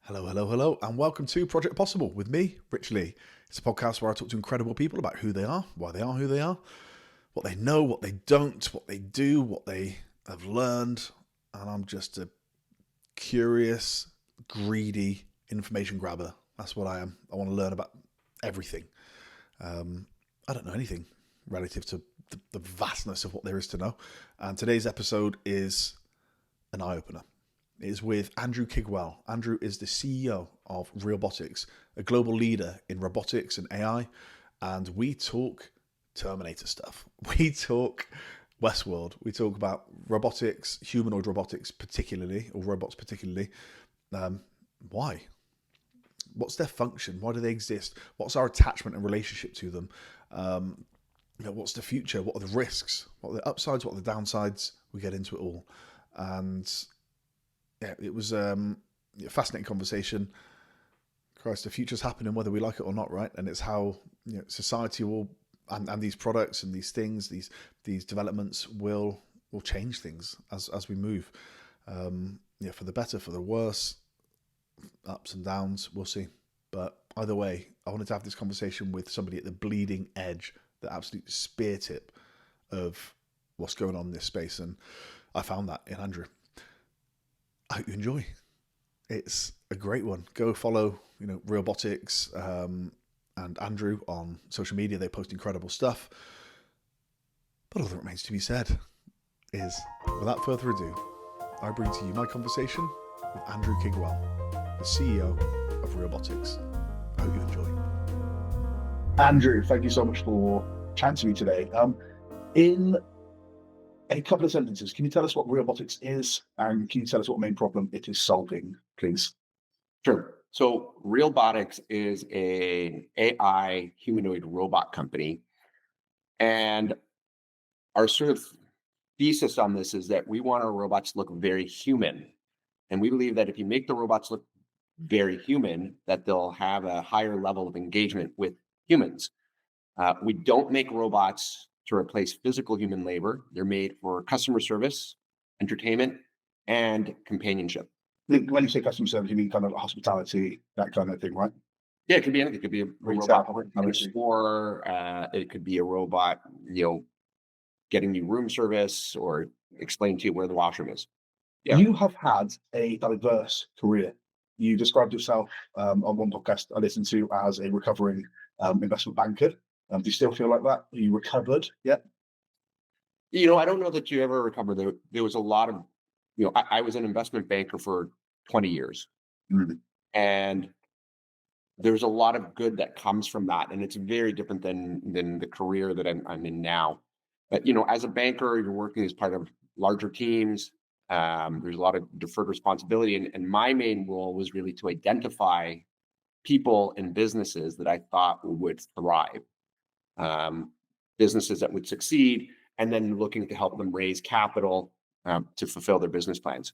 Hello, hello, hello, and welcome to Project Possible with me, Rich Leigh. It's a podcast where I talk to incredible people about who they are, why they are who they are, what they know, what they don't, what they do, what they have learned, and I'm just a curious, greedy information grabber. That's what I am. I want to learn about everything. I don't know anything relative to the vastness of what there is to know, and today's episode is an eye-opener. It is with Andrew Kiguel. Andrew is the CEO of Realbotix, a global leader in robotics and AI, and we talk Terminator stuff. We talk Westworld. We talk about robotics, humanoid robotics particularly, or robots particularly. Why? What's their function? Why do they exist? What's our attachment and relationship to them? What's the future? What are the risks? What are the upsides? What are the downsides? We get into it all. And yeah, it was a fascinating conversation. Christ, the future's happening whether we like it or not, right? And it's how society will and these products and these things, these developments will change things as we move. For the better, for the worse, ups and downs, we'll see. But either way, I wanted to have this conversation with somebody at the bleeding edge, the absolute spear tip of what's going on in this space, and I found that in Andrew. I hope you enjoy. It's a great one. Go follow, Realbotix and Andrew on social media. They post incredible stuff. But all that remains to be said is, without further ado, I bring to you my conversation with Andrew Kiguel, the CEO of Realbotix. I hope you enjoy. Andrew, thank you so much for chatting to me today. In a couple of sentences, can you tell us what Realbotix is, and can you tell us what main problem it is solving, please? Sure. So Realbotix is an AI humanoid robot company. And our sort of thesis on this is that we want our robots to look very human. And we believe that if you make the robots look very human, that they'll have a higher level of engagement with humans. We don't make robots to replace physical human labor. They're made for customer service, entertainment, and companionship. When you say customer service, you mean kind of hospitality, that kind of thing, right? Yeah, it could be anything. It could be a Retail, robot in a store. It could be a robot, getting you room service or explain to you where the washroom is. Yeah. You have had a diverse career. You described yourself on one podcast I listened to as a recovering investment banker. Do you still feel like that? Are you recovered yet? I don't know that you ever recover. There was a lot of, I was an investment banker for 20 years. Mm. And there's a lot of good that comes from that. And it's very different than the career that I'm in now. But, as a banker, you're working as part of larger teams. There's a lot of deferred responsibility. And my main role was really to identify people and businesses that I thought would thrive. Businesses that would succeed, and then looking to help them raise capital to fulfill their business plans.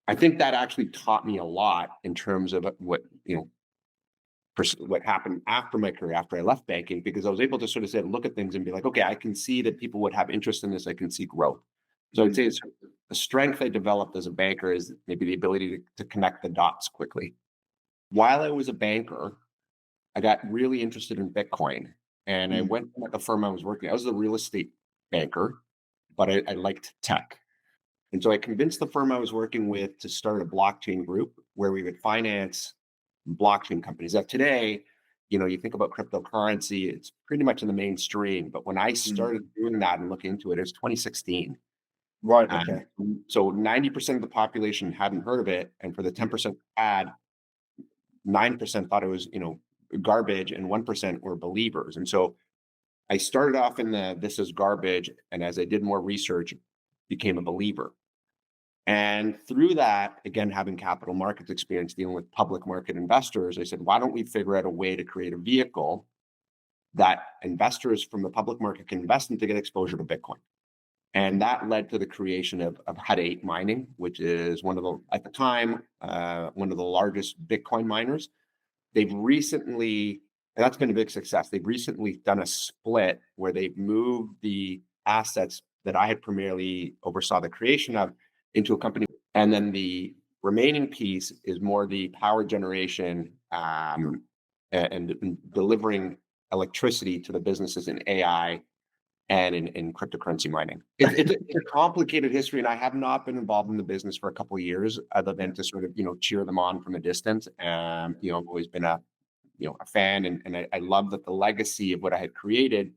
I think that actually taught me a lot in terms of what happened after my career, after I left banking, because I was able to sort of look at things and be like, okay, I can see that people would have interest in this. I can see growth. So I'd say it's a strength I developed as a banker is maybe the ability to connect the dots quickly. While I was a banker, I got really interested in Bitcoin. And I went at the firm I was working. I was a real estate banker, but I liked tech. And so I convinced the firm I was working with to start a blockchain group where we would finance blockchain companies. Now today, you think about cryptocurrency, it's pretty much in the mainstream. But when I started doing that and looking into it, it was 2016. Right, okay. So 90% of the population hadn't heard of it. And for the 10% had, 9% thought it was, garbage, and 1% were believers. And so I started off in this is garbage, and as I did more research, became a believer. And through that, again, having capital markets experience dealing with public market investors, I said, why don't we figure out a way to create a vehicle that investors from the public market can invest in to get exposure to Bitcoin? And that led to the creation of Hut 8 Mining, which is at the time, one of the largest Bitcoin miners. They've recently, and that's been a big success, they've recently done a split where they've moved the assets that I had primarily oversaw the creation of into a company. And then the remaining piece is more the power generation and delivering electricity to the businesses in AI and in cryptocurrency mining. It's a complicated history, and I have not been involved in the business for a couple of years, other than to sort of cheer them on from a distance. I've always been a fan, and I love that the legacy of what I had created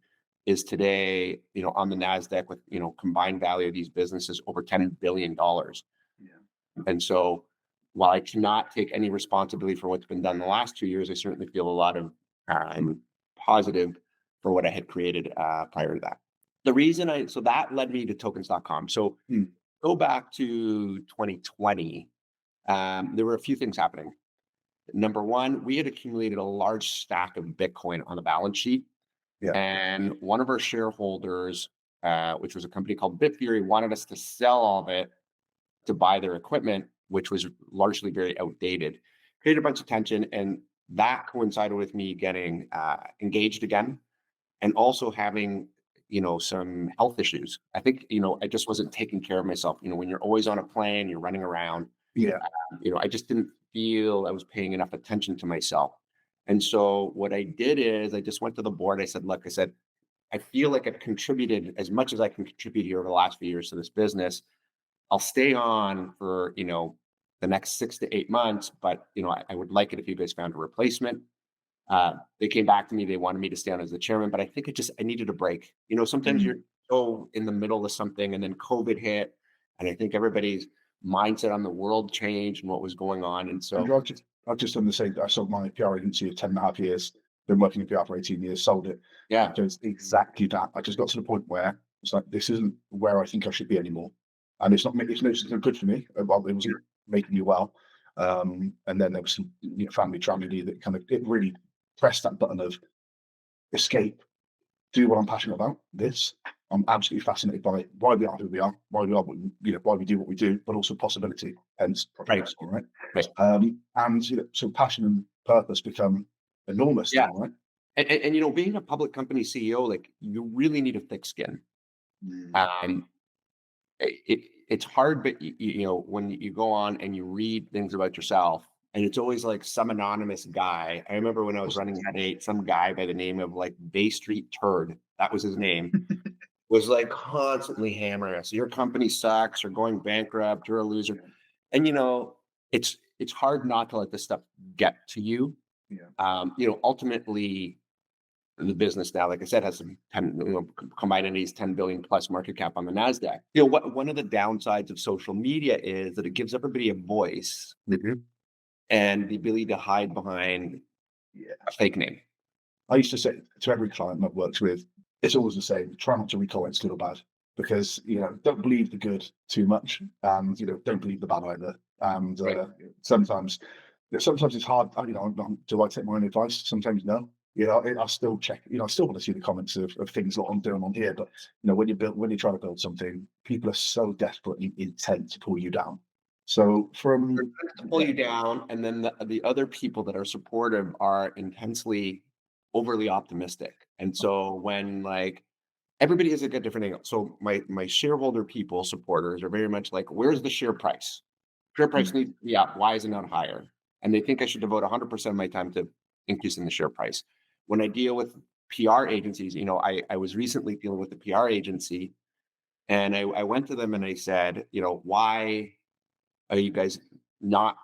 is today on the NASDAQ with combined value of these businesses over $10 billion. And so while I cannot take any responsibility for what's been done in the last 2 years, I certainly feel a lot of positive for what I had created prior to that. The reason so that led me to tokens.com. So go back to 2020, there were a few things happening. Number one, we had accumulated a large stack of Bitcoin on the balance sheet. Yeah. And one of our shareholders, which was a company called Bitfury, wanted us to sell all of it to buy their equipment, which was largely very outdated. Created a bunch of tension, and that coincided with me getting engaged again, and also having some health issues. I think I just wasn't taking care of myself. When you're always on a plane, you're running around. Yeah. I just didn't feel I was paying enough attention to myself. And so what I did is I just went to the board. I said, look, I feel like I've contributed as much as I can contribute here over the last few years to this business. I'll stay on for, the next 6 to 8 months, but, I would like it if you guys found a replacement. They came back to me. They wanted me to stay on as the chairman, but I think I needed a break. Sometimes you're so in the middle of something, and then COVID hit, and I think everybody's mindset on the world changed and what was going on. And so I've just done the same. I sold my PR agency at 10.5 years, been working in PR for 18 years, sold it. Yeah. Just exactly that. I just got to the point where it's like, this isn't where I think I should be anymore. And it's not good for me. Well, it wasn't making me well. And then there was some family tragedy that it really pressed that button of escape, do what I'm passionate about. I'm absolutely fascinated by why we are who we are, why we do what we do, but also possibility. Hence, right. And so passion and purpose become enormous. Yeah. Right. And being a public company CEO, like, you really need a thick skin. It's hard, but when you go on and you read things about yourself, and it's always like some anonymous guy. I remember when I was running at 8, some guy by the name of like Bay Street Turd, that was his name, was like constantly hammering us. Your company sucks, or going bankrupt, you're a loser. And it's hard not to let this stuff get to you. Yeah. Ultimately, the business now, like I said, has some combined entities, 10 billion plus market cap on the NASDAQ. One of the downsides of social media is that it gives everybody a voice and the ability to hide behind a fake name. I used to say to every client I've worked with, it's always the same: try not to recall it's good or bad, because don't believe the good too much, and don't believe the bad either. And sometimes it's hard. Do I take my own advice? Sometimes no. I still check. I still want to see the comments of things that I'm doing on here. But when you try to build something, people are so desperately intent to pull you down. So to pull you down, and then the other people that are supportive are intensely overly optimistic. And so when everybody is at a different angle. So my shareholder supporters are very much like, where's the share price? Share price needs to be up. Why is it not higher? And they think I should devote 100% of my time to increasing the share price. When I deal with PR agencies, I was recently dealing with a PR agency, and I went to them and I said, why are you guys not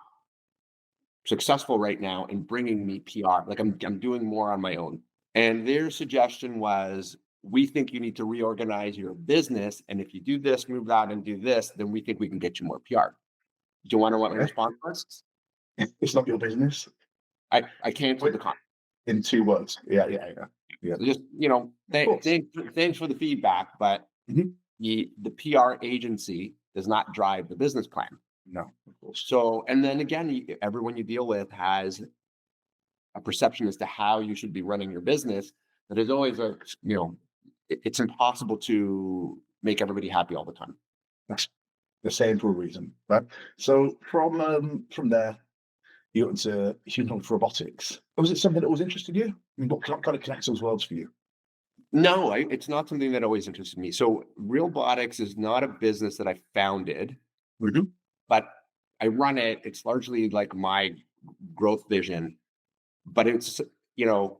successful right now in bringing me PR? Like, I'm doing more on my own. And their suggestion was, we think you need to reorganize your business. And if you do this, move that, and do this, then we think we can get you more PR. Do you want to know what my response was? It's not your business. I canceled the contract. In 2 words. Yeah. Just, thanks for the feedback, but the PR agency does not drive the business plan. No, of course. So, and then again, everyone you deal with has a perception as to how you should be running your business. That is always it's impossible to make everybody happy all the time. That's the same for a reason, right? So from there, you got into humanoid robotics. Was it something that always interested you? What kind of connects those worlds for you? No, it's not something that always interested me. So Realbotix is not a business that I founded, but I run it. It's largely like my growth vision, but it's, you know,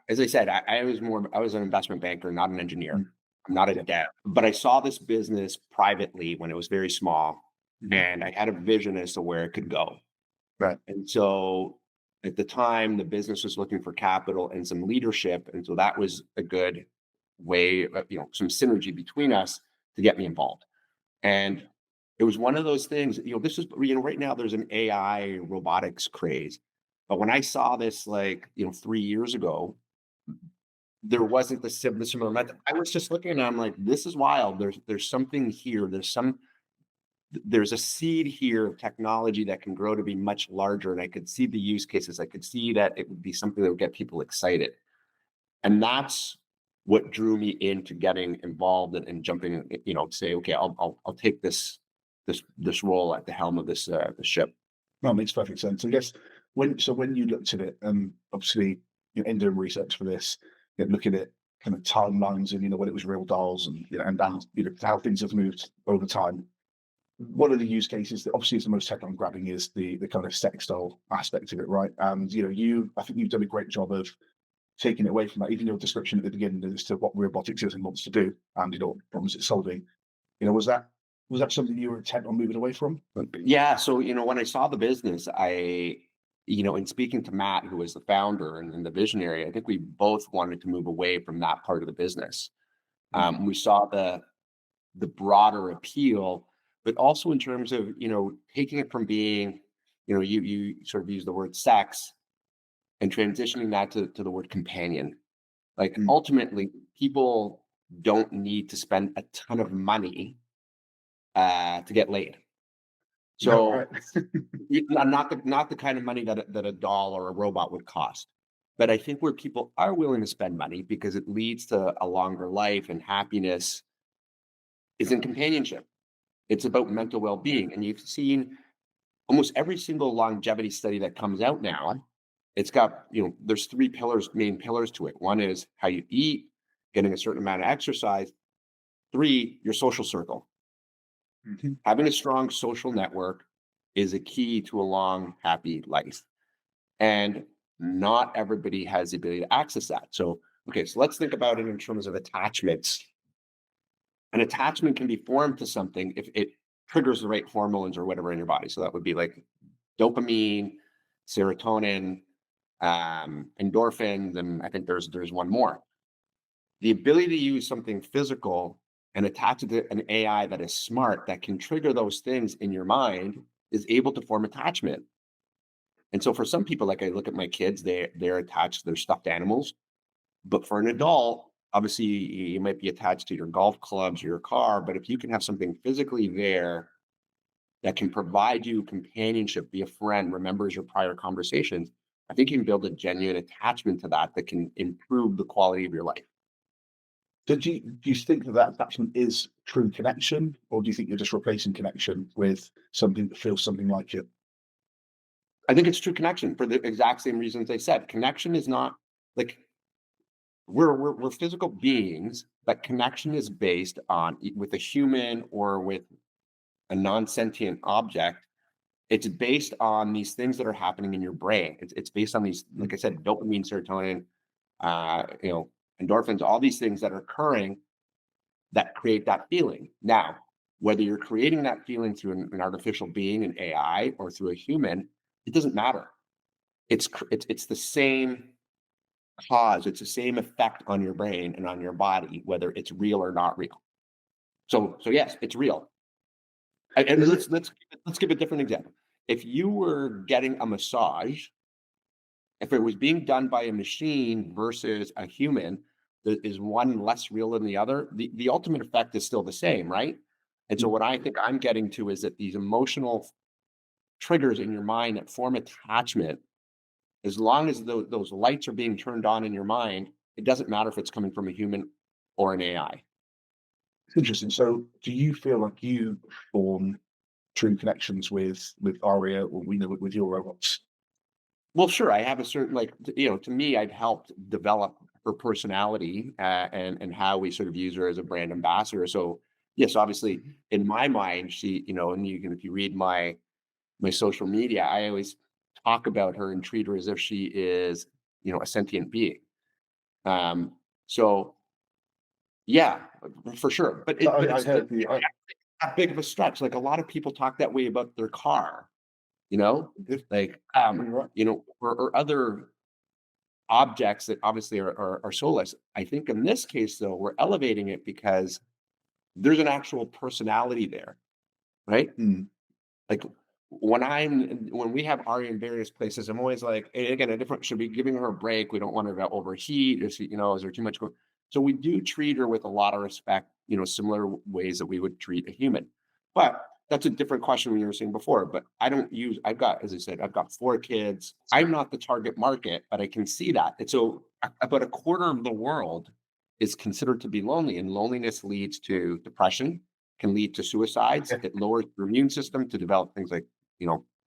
as I said, I was an investment banker, not an engineer. Mm. I'm not a Yeah. dev, but I saw this business privately when it was very small, Mhm. and I had a vision as to where it could go. Right. And so at the time, the business was looking for capital and some leadership. And so that was a good way of, some synergy between us to get me involved. And it was one of those things, this is, right now there's an AI robotics craze. But when I saw this, like, 3 years ago, there wasn't the similar method. I was just looking and I'm like, this is wild. There's something here. There's a seed here of technology that can grow to be much larger. And I could see the use cases. I could see that it would be something that would get people excited. And that's what drew me into getting involved and jumping, say, okay, I'll take this role at the helm of this ship. No, it makes perfect sense. I guess when you looked at it, and obviously in doing research for this, looking at kind of timelines and when it was real dolls and how things have moved over time. One of the use cases that obviously is the most headline grabbing is the kind of sex doll aspect of it, right? And I think you've done a great job of taking it away from that. Even your description at the beginning as to what robotics is and wants to do, and what problems it's solving. Was that something you were intent on moving away from? Yeah. So, when I saw the business, in speaking to Matt, who was the founder and the visionary, I think we both wanted to move away from that part of the business. We saw the broader appeal, but also in terms of, taking it from being, you sort of use the word sex and transitioning that to the word companion. Like, Mm. ultimately, people don't need to spend a ton of money to get laid. No, So right. not the kind of money that a doll or a robot would cost. But I think where people are willing to spend money because it leads to a longer life and happiness is in companionship. It's about mental well-being. And you've seen almost every single longevity study that comes out now. It's got, there's three main pillars to it. One is how you eat, getting a certain amount of exercise. Three, your social circle. Mhm. Having a strong social network is a key to a long, happy life. And not everybody has the ability to access that. So, okay, so let's think about it in terms of attachments. An attachment can be formed to something if it triggers the right hormones or whatever in your body. So that would be like dopamine, serotonin, endorphins, and I think there's one more. The ability to use something physical and attach it to an AI that is smart that can trigger those things in your mind is able to form attachment. And so for some people, like I look at my kids, they're attached to their stuffed animals. But for an adult, obviously you might be attached to your golf clubs or your car. But if you can have something physically there that can provide you companionship, be a friend, remembers your prior conversations, I think you can build a genuine attachment to that can improve the quality of your life. So do you think that attachment is true connection, or do you think you're just replacing connection with something that feels something like it? I think it's true connection for the exact same reasons I said. Connection is not like we're physical beings, but connection is based on with a human or with a non-sentient object. It's based on these things that are happening in your brain. It's based on these, like I said, dopamine, serotonin, endorphins, all these things that are occurring that create that feeling. Now, whether you're creating that feeling through an artificial being, an AI, or through a human, it doesn't matter. It's the same cause. It's the same effect on your brain and on your body, whether it's real or not real. So yes, it's real. And Is it? let's give a different example. If you were getting a massage, if it was being done by a machine versus a human, is one less real than the other? The ultimate effect is still the same, right? And so what I think I'm getting to is that these emotional triggers in your mind that form attachment, as long as those lights are being turned on in your mind, it doesn't matter if it's coming from a human or an AI. It's interesting. So do you feel like you form true connections with Aria, or with your robots? Well, sure. I have a certain to me, I've helped develop her personality and how we sort of use her as a brand ambassador. So yes, obviously, in my mind, she, and you can if you read my my social media, I always talk about her and treat her as if she is, a sentient being. So yeah, for sure. But So but I it's still heard the, I, that big of a stretch. Like a lot of people talk that way about their car, like you're right. or other objects that obviously are soulless. I think in this case, though, we're elevating it because there's an actual personality there, right? Mm. Like when we have Ari in various places, I'm always like, "Hey, again, a different should be giving her a break. We don't want her to overheat. Is is there too much going?" So we do treat her with a lot of respect, similar ways that we would treat a human. But that's a different question we were saying before. But I don't use. I've got, as I said, I've got 4 kids. I'm not the target market, but I can see that. And so about a quarter of the world is considered to be lonely, and loneliness leads to depression, can lead to suicides. Yeah. It lowers your immune system to develop things like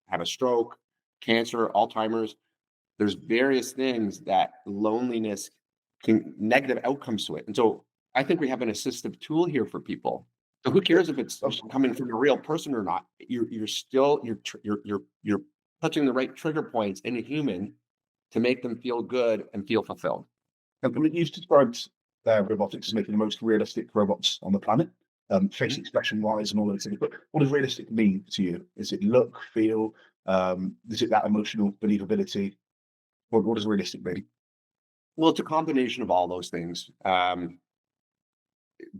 have a stroke, cancer, Alzheimer's. There's various things that loneliness can negative outcomes to it. And so I think we have an assistive tool here for people. So who cares if it's Of coming from a real person or not? You're still you're touching the right trigger points in a human to make them feel good and feel fulfilled. I mean, you've described robotics as making the most realistic robots on the planet, face expression wise and all those things. But what does realistic mean to you? Is it look, feel? Is it that emotional believability? What does realistic mean? Well, it's a combination of all those things.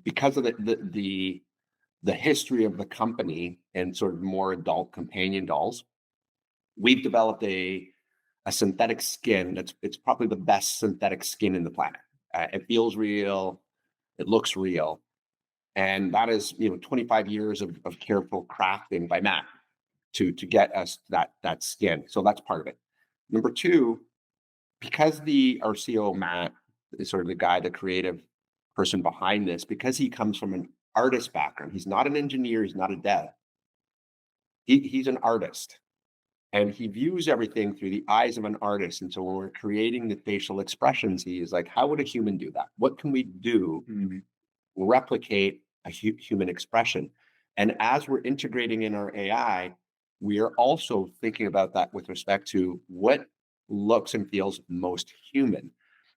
Because of the history of the company and sort of more adult companion dolls, we've developed a synthetic skin it's probably the best synthetic skin in the planet. It feels real, it looks real, and that is 25 years of careful crafting by Matt to get us that skin. So that's part of it. Number two, because our CEO Matt is sort of the guy, the creative person behind this, because he comes from an artist background. He's not an engineer, he's not a dev. He's an artist. And he views everything through the eyes of an artist. And so when we're creating the facial expressions, he is like, how would a human do that? What can we do Mm. replicate a human expression? And as we're integrating in our AI, we are also thinking about that with respect to what looks and feels most human.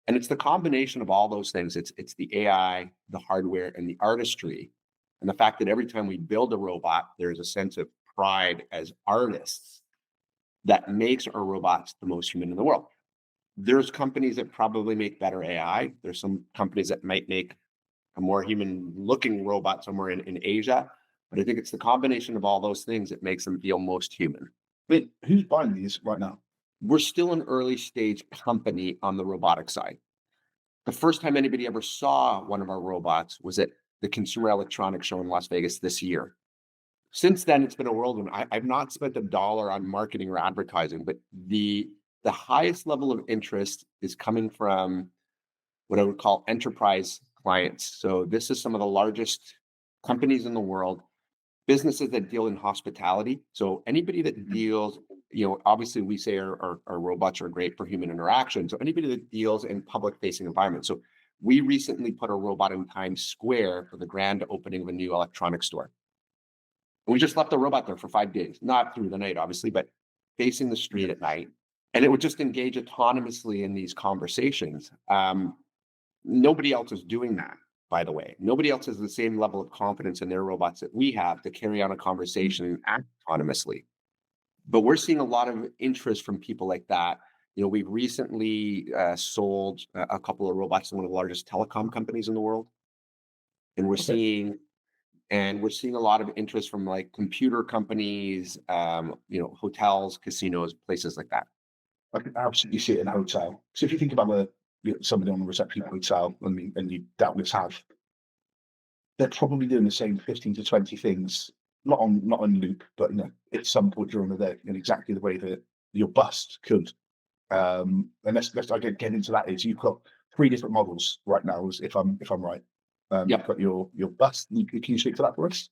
And it's the combination of all those things. It's the AI, the hardware, and the artistry. And the fact that every time we build a robot, there's a sense of pride as artists that makes our robots the most human in the world. There's companies that probably make better AI. There's some companies that might make a more human looking robot somewhere in Asia. But I think it's the combination of all those things that makes them feel most human. But who's buying these right now? We're still an early stage company on the robotic side. The first time anybody ever saw one of our robots was at the Consumer Electronics Show in Las Vegas this year. Since then, it's been a whirlwind. I've not spent $1 on marketing or advertising, but the highest level of interest is coming from what I would call enterprise clients. So this is some of the largest companies in the world, businesses that deal in hospitality. So anybody that deals, obviously we say our robots are great for human interaction. So anybody that deals in public facing environments. So we recently put a robot in Times Square for the grand opening of a new electronics store. We just left the robot there for 5 days, not through the night, obviously, but facing the street at night. And it would just engage autonomously in these conversations. Nobody else is doing that, by the way. Nobody else has the same level of confidence in their robots that we have to carry on a conversation and act autonomously. But we're seeing a lot of interest from people like that. We've recently sold a couple of robots to one of the largest telecom companies in the world. And we're seeing a lot of interest from like computer companies, hotels, casinos, places like that. I can absolutely see it in a hotel. So if you think about somebody on the reception at a hotel, and you doubtless have, they're probably doing the same 15 to 20 things, not on loop, but at some point during the day, in exactly the way that your bust could. And let's I get into that. Is you've got 3 different models right now, if I'm right. Yep. You've got your bust. Can you speak to that for us?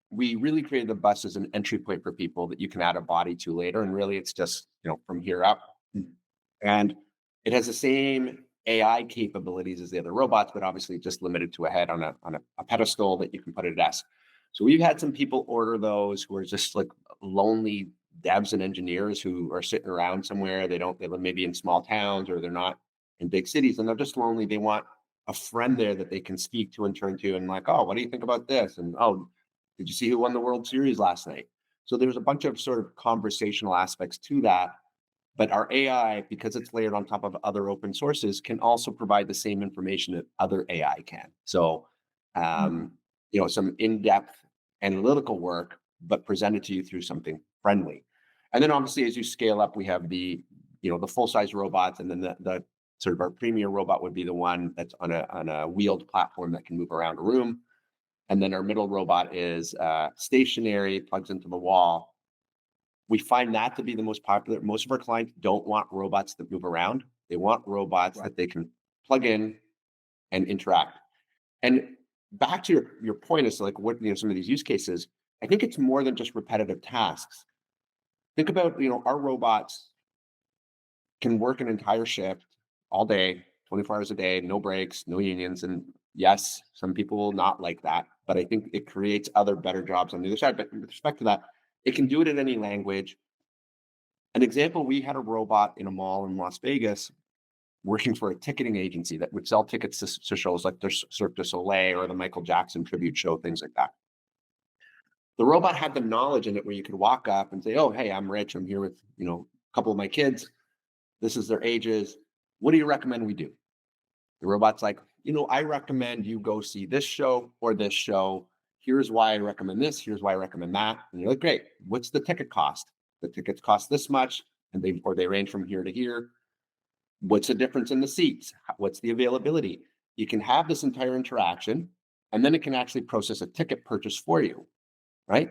We really created the bus as an entry point for people that you can add a body to later. And really it's just, from here up. Mm. And it has the same AI capabilities as the other robots, but obviously just limited to a head on a pedestal that you can put at a desk. So we've had some people order those who are just like lonely devs and engineers who are sitting around somewhere. They live maybe in small towns or they're not in big cities and they're just lonely. They want a friend there that they can speak to and turn to and like, oh, what do you think about this? And oh, did you see who won the World Series last night? So there's a bunch of sort of conversational aspects to that. But our AI, because it's layered on top of other open sources, can also provide the same information that other AI can. So, some in-depth analytical work, but presented to you through something friendly. And then obviously, as you scale up, we have the full-size robots, and then the sort of our premier robot would be the one that's on a wheeled platform that can move around a room. And then our middle robot is stationary, plugs into the wall. We find that to be the most popular. Most of our clients don't want robots that move around. They want robots that they can plug in and interact. And back to your point as to like what some of these use cases, I think it's more than just repetitive tasks. Think about our robots can work an entire shift all day, 24 hours a day, no breaks, no unions. And yes, some people will not like that, but I think it creates other better jobs on the other side. But with respect to that, it can do it in any language. An example, we had a robot in a mall in Las Vegas working for a ticketing agency that would sell tickets to shows like the Cirque du Soleil or the Michael Jackson tribute show, things like that. The robot had the knowledge in it where you could walk up and say, oh, hey, I'm Rich. I'm here with, a couple of my kids. This is their ages. What do you recommend we do? The robot's like, I recommend you go see this show or this show. Here's why I recommend this. Here's why I recommend that. And you're like, great. What's the ticket cost? The tickets cost this much, and they range from here to here. What's the difference in the seats? What's the availability? You can have this entire interaction, and then it can actually process a ticket purchase for you, right?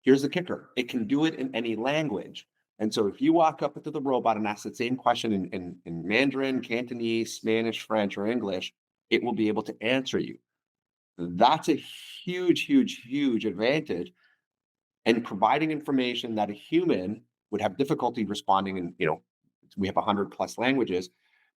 Here's the kicker. It can do it in any language. And so if you walk up to the robot and ask the same question in Mandarin, Cantonese, Spanish, French, or English, it will be able to answer you. That's a huge, huge, huge advantage. And providing information that a human would have difficulty responding in, we have 100 plus languages,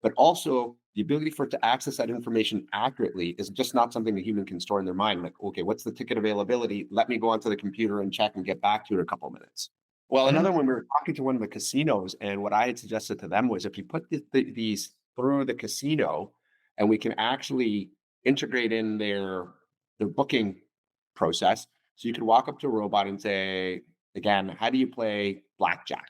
but also the ability for it to access that information accurately is just not something a human can store in their mind. Like, okay, what's the ticket availability? Let me go onto the computer and check and get back to it in a couple of minutes. Well, another one, we were talking to one of the casinos, and what I had suggested to them was if you put these through the casino and we can actually integrate in their booking process. So you could walk up to a robot and say, again, how do you play blackjack?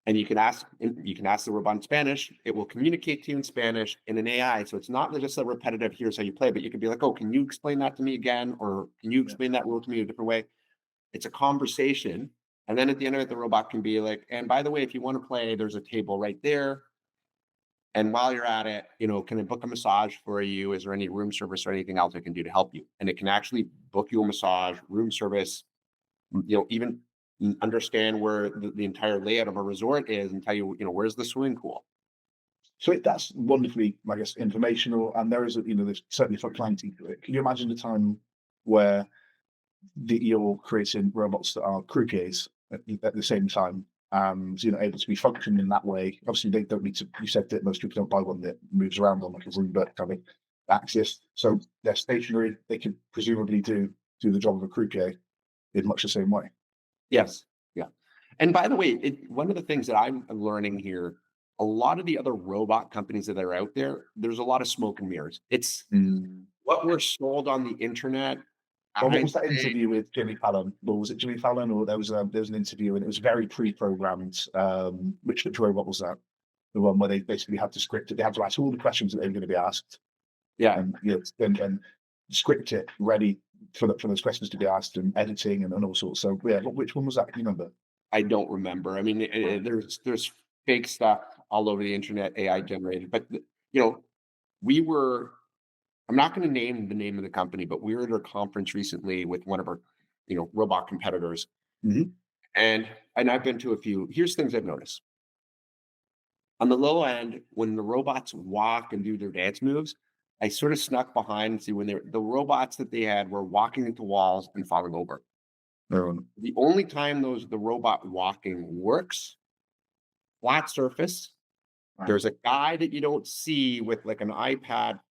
And you can ask the robot in Spanish. It will communicate to you in Spanish in an AI. So it's not just a repetitive, here's how you play, but you could be like, oh, can you explain that to me again? Or can you explain that rule to me in a different way? It's a conversation. And then at the end of it, the robot can be like, and by the way, if you want to play, there's a table right there. And while you're at it, can I book a massage for you? Is there any room service or anything else I can do to help you? And it can actually book you a massage, room service, even understand where the entire layout of a resort is and tell you, where's the swimming pool. So that's wonderfully, I guess, informational. And there is, there's certainly for planting to it. Can you imagine the time where you're creating robots that are croupiers at the same time, and able to be functioning in that way? Obviously, they don't need to. You said that most people don't buy one that moves around on like a Roomba kind of axis, so they're stationary. They can presumably do the job of a croupier in much the same way. Yes, yeah. And by the way, one of the things that I'm learning here, a lot of the other robot companies that are out there, there's a lot of smoke and mirrors. It's what we're sold on the internet. Well, what was that interview with Jimmy Fallon? Or was it Jimmy Fallon? Or there was an interview and it was very pre-programmed. Which robot was that? The one where they basically had to script it. They had to ask all the questions that they were going to be asked. Yeah, and script it ready for those questions to be asked, and editing and all sorts. So yeah, which one was that? Can you remember? I don't remember. I mean, there's fake stuff all over the internet, AI generated. But we were. I'm not going to name the name of the company, but we were at a conference recently with one of our, robot competitors, and I've been to a few. Here's things I've noticed. On the low end, when the robots walk and do their dance moves, I sort of snuck behind and see when the robots that they had were walking into walls and falling over. The only time the robot walking works, flat surface. Right. There's a guy that you don't see with like an iPad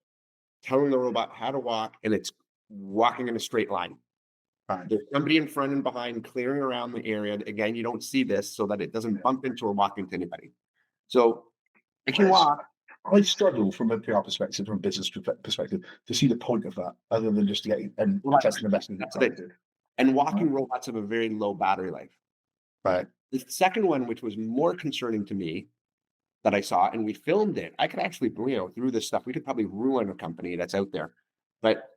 telling the robot how to walk, and it's walking in a straight line. Right. There's somebody in front and behind clearing around the area. Again, you don't see this so that it doesn't bump into or walk into anybody. So it can walk. I struggle from a PR perspective, from a business perspective, to see the point of that, other than just to get and Right. testing the best. That's it. And walking robots have a very low battery life. Right. The second one, which was more concerning to me, that I saw, and we filmed it. I could actually, through this stuff, we could probably ruin a company that's out there. But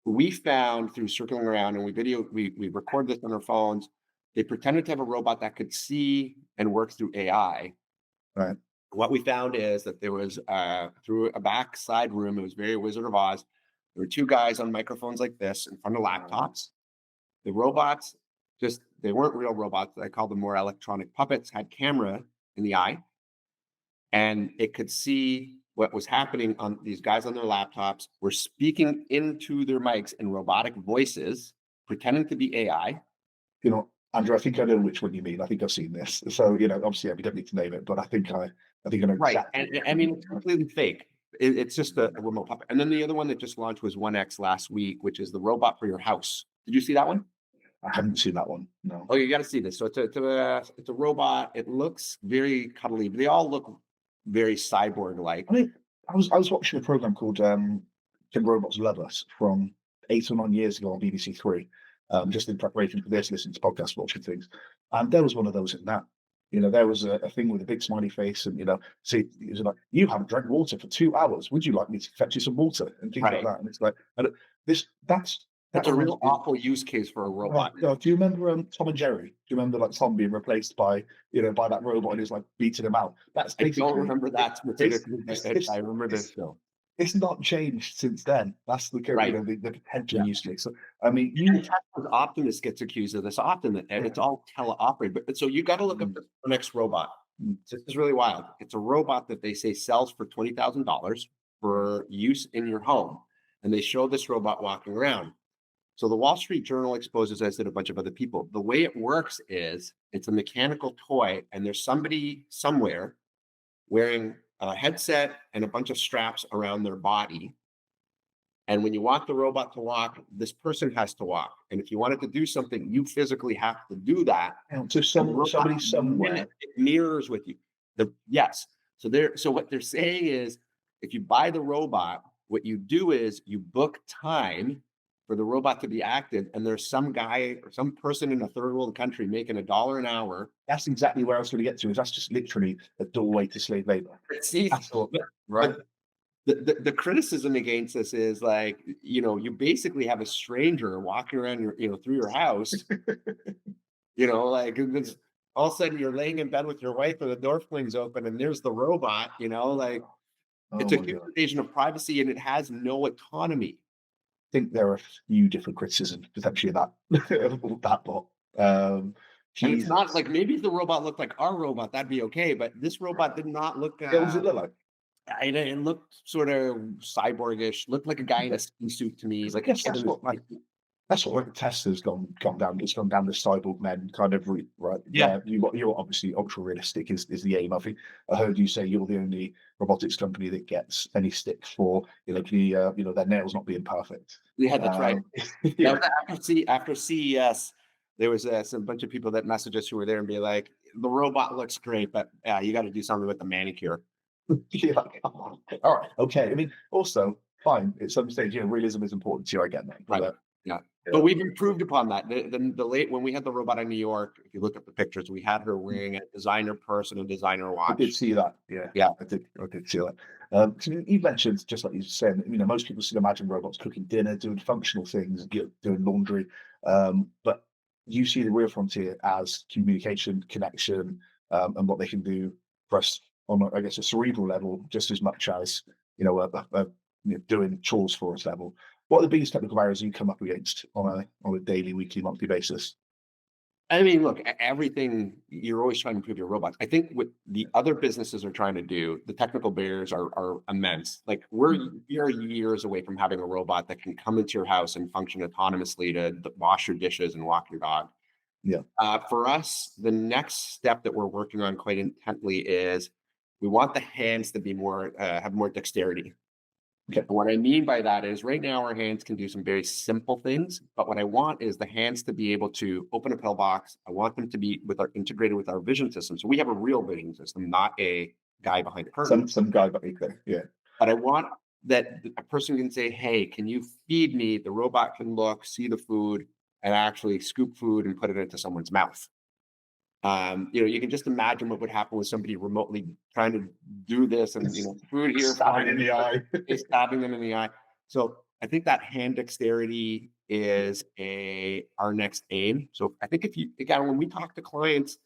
we found through circling around, and we record this on our phones. They pretended to have a robot that could see and work through AI. Right. What we found is that there was through a backside room. It was very Wizard of Oz. There were two guys on microphones like this in front of laptops. The robots, they weren't real robots. I call them more electronic puppets. Had camera in the eye. And it could see what was happening on these guys on their laptops were speaking into their mics in robotic voices, pretending to be AI. Andrew, I think I know which one you mean. I think I've seen this. So, obviously, we don't need to name it, but I think I know Right. exactly. And I mean, it's completely fake. It's just a remote puppet. And then the other one that just launched was 1X last week, which is the robot for your house. Did you see that one? I haven't seen that one. No. Oh, you got to see this. So it's a robot. It looks very cuddly, but they all look very cyborg-like. I mean, I was watching a program called Can Robots Love Us from 8 or 9 years ago on BBC Three, just in preparation for this, listening to podcasts, watching things. And there was one of those in that. There was a thing with a big smiley face, and see, it was like, you haven't drank water for 2 hours. Would you like me to fetch you some water and things like that? And it's like, and that's a real awful use case for a robot. Do you remember Tom and Jerry? Do you remember like Tom being replaced by by that robot and he's like beating him out? I don't remember that specifically. I remember this though. It's not changed since then. That's the the potential use case. So, I mean, Optimus gets accused of this often, and it's all teleoperated. But so you got to look up the next robot. This is really wild. It's a robot that they say sells for $20,000 for use in your home, and they show this robot walking around. So the Wall Street Journal exposes, as did a bunch of other people. The way it works is it's a mechanical toy, and there's somebody somewhere wearing a headset and a bunch of straps around their body. And when you want the robot to walk, this person has to walk. And if you want it to do something, you physically have to do that. So somebody somewhere. It mirrors with you. Yes. So what they're saying is, if you buy the robot, what you do is you book time for the robot to be active, and there's some guy or some person in a third world country making $1 an hour. That's exactly where I was going to get to. Is that's just literally a doorway to slave labor. See, right. The criticism against this is like, you basically have a stranger walking around through your house. Like all of a sudden you're laying in bed with your wife and the door flings open and there's the robot. It's a huge invasion of privacy, and it has no autonomy. I think there are a few different criticisms potentially of that bot. And it's not like, maybe if the robot looked like our robot, that'd be okay. But this robot did not look. What does it look like? It looked sort of cyborgish. Looked like a guy in a ski suit to me. He's like, that's what Tesla's gone down. It's gone down the cyborg men kind of route, right? Yeah. You're obviously ultra realistic is the aim. I think I heard you say you're the only robotics company that gets any stick for their nails not being perfect. Yeah, that's right. After CES, there was some bunch of people that messaged us who were there and be like, the robot looks great, but you got to do something with the manicure. You're like, oh, all right, okay. I mean, also fine. At some stage, realism is important to you. I get that. Right. But we've improved upon that. When we had the robot in New York, if you look at the pictures, we had her wearing a designer purse and a designer watch. I did see that. Yeah. I did see that. So you mentioned, just like you said, most people still imagine robots cooking dinner, doing functional things, doing laundry. But you see the real frontier as communication, connection, and what they can do for us on, I guess, a cerebral level, just as much as doing chores for us level. What are the biggest technical barriers you come up against on a daily, weekly, monthly basis? I mean, look, everything, you're always trying to improve your robots. I think what the other businesses are trying to do, the technical barriers are immense. Like we are years away from having a robot that can come into your house and function autonomously to wash your dishes and walk your dog. Yeah. For us, the next step that we're working on quite intently is we want the hands to be more have more dexterity. Okay. And what I mean by that is right now our hands can do some very simple things, but what I want is the hands to be able to open a pillbox. I want them to be integrated with our vision system. So we have a real vision system, not a guy behind a curtain. Some guy back there. Yeah. But I want that a person can say, hey, can you feed me? The robot can look, see the food, and actually scoop food and put it into someone's mouth. You can just imagine what would happen with somebody remotely trying to do this and, food here, Stabbing in the eye. stabbing them in the eye. So I think that hand dexterity is our next aim. So I think when we talk to clients,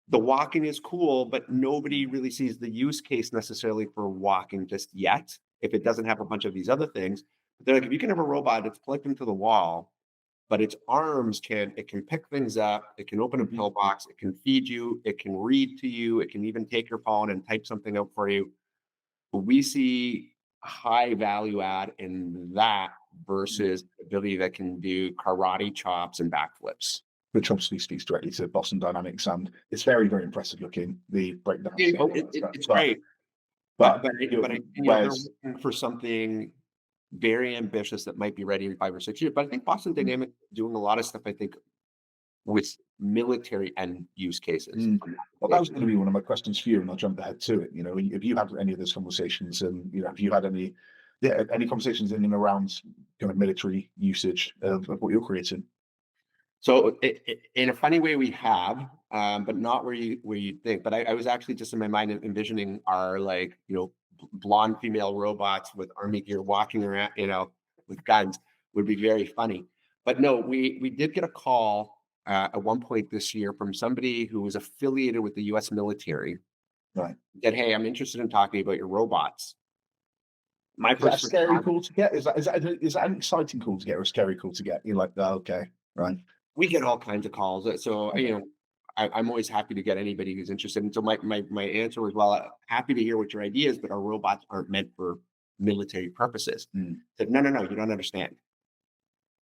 the walking is cool, but nobody really sees the use case necessarily for walking just yet. If it doesn't have a bunch of these other things, they're like, if you can have a robot that's plugged into the wall, but its arms can pick things up, it can open a pillbox, it can feed you, it can read to you, it can even take your phone and type something out for you. But we see high value add in that versus the ability that can do karate chops and backflips. Which obviously speaks directly to Boston Dynamics, and it's very, very impressive looking, the breakdown. It's great. But they're looking for something very ambitious that might be ready in 5 or 6 years. But I think Boston Dynamics is doing a lot of stuff, I think, with military end use cases. Well, that was going to be one of my questions for you, and I'll jump ahead to it. If you had any of those conversations, and have you had any conversations in and around kind of military usage of what you're creating? So in a funny way, we have, but not where you think. But I was actually just in my mind envisioning our blonde female robots with army gear walking around, with guns would be very funny. But no, we did get a call at one point this year from somebody who was affiliated with the U.S. military. Right. That, hey, I'm interested in talking about your robots. Is that a scary call to get? Is that an exciting call to get or a scary call to get? You're like, oh, okay, right. We get all kinds of calls. So, I'm always happy to get anybody who's interested. And so my answer was, well, happy to hear what your idea is, but our robots aren't meant for military purposes. Said, no, you don't understand.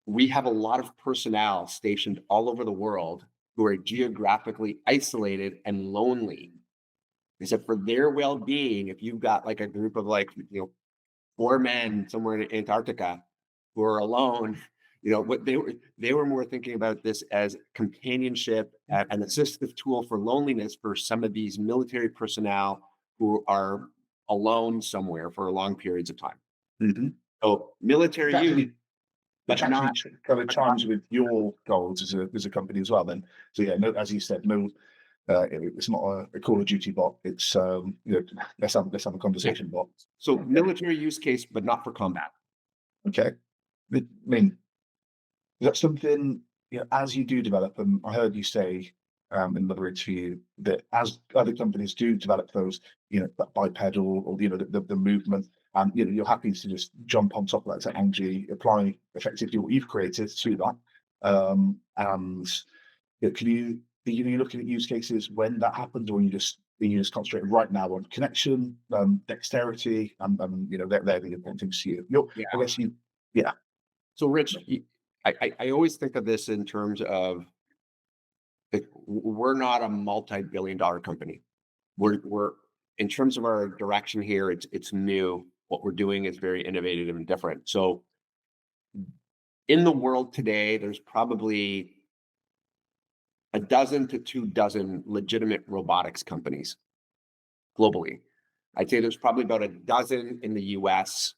We have a lot of personnel stationed all over the world who are geographically isolated and lonely. They said for their well-being, if you've got like a group of 4 men somewhere in Antarctica who are alone, what they were more thinking about this as companionship, an assistive tool for loneliness for some of these military personnel who are alone somewhere for long periods of time. So military use, but actually kind of chimes with your goals as a company as well. Then, so yeah, no, as you said, no, it's not a Call of Duty bot. It's let's have a conversation bot. So military use case, but not for combat. Okay, I mean, is that something, as you do develop, and I heard you say in another interview that as other companies do develop those, that bipedal or the movement, and you're happy to just jump on top of that technology, apply effectively what you've created to that, and are you looking at use cases when that happens, or are you just concentrating right now on connection, dexterity, and they're the important things to you? I guess yeah. So Rich, I always think of this in terms of we're not a multi-billion-dollar company. We're in terms of our direction here, it's new. What we're doing is very innovative and different. So in the world today, there's probably a dozen to 2 dozen legitimate robotics companies globally. I'd say there's probably about a dozen in the US.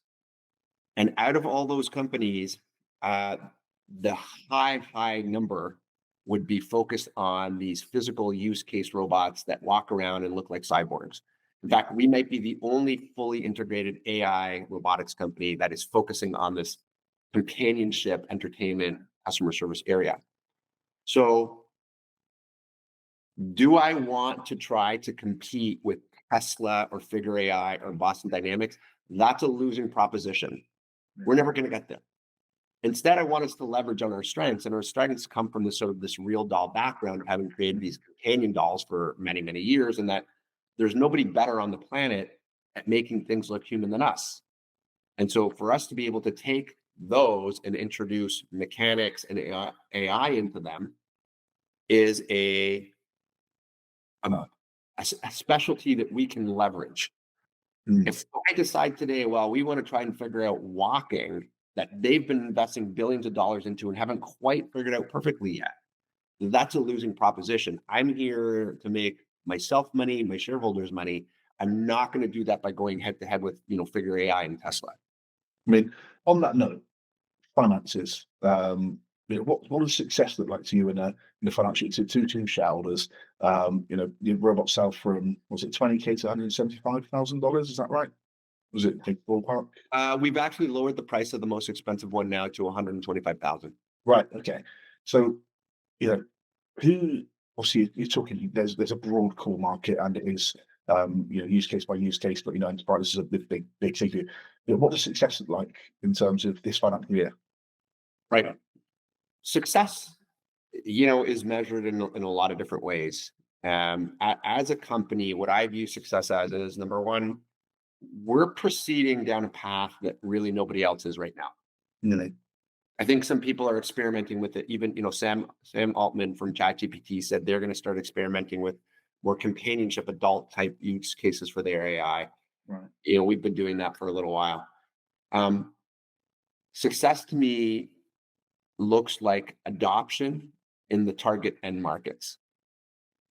And out of all those companies, the high number would be focused on these physical use case robots that walk around and look like cyborgs. In fact, we might be the only fully integrated AI robotics company that is focusing on this companionship, entertainment, customer service area. So do I want to try to compete with Tesla or Figure AI or Boston Dynamics? That's a losing proposition. We're never going to get there. Instead, I want us to leverage on our strengths, and our strengths come from this RealDoll background of having created these companion dolls for many, many years, and that there's nobody better on the planet at making things look human than us. And so for us to be able to take those and introduce mechanics and AI into them is a specialty that we can leverage. If I decide today, well, we want to try and figure out walking that they've been investing billions of dollars into and haven't quite figured out perfectly yet, that's a losing proposition. I'm here to make myself money, my shareholders money. I'm not going to do that by going head to head with, Figure AI and Tesla. I mean, on that note, finances. What does success look like to you in a financial two shareholders? Your robot sell from, was it 20K to $175,000? Is that right? Was it big ballpark? We've actually lowered the price of the most expensive one now to 125,000. Right. Okay. So, you know, who obviously you're talking. There's a broad core market, and it is use case by use case. But enterprise is a big thing. What does success look like in terms of this financial year? Right. Success, is measured in a lot of different ways. As a company, what I view success as is, number one, we're proceeding down a path that really nobody else is right now. You I think some people are experimenting with it. Even, Sam Altman from ChatGPT said they're going to start experimenting with more companionship adult type use cases for their AI. Right. We've been doing that for a little while. Success to me looks like adoption in the target end markets.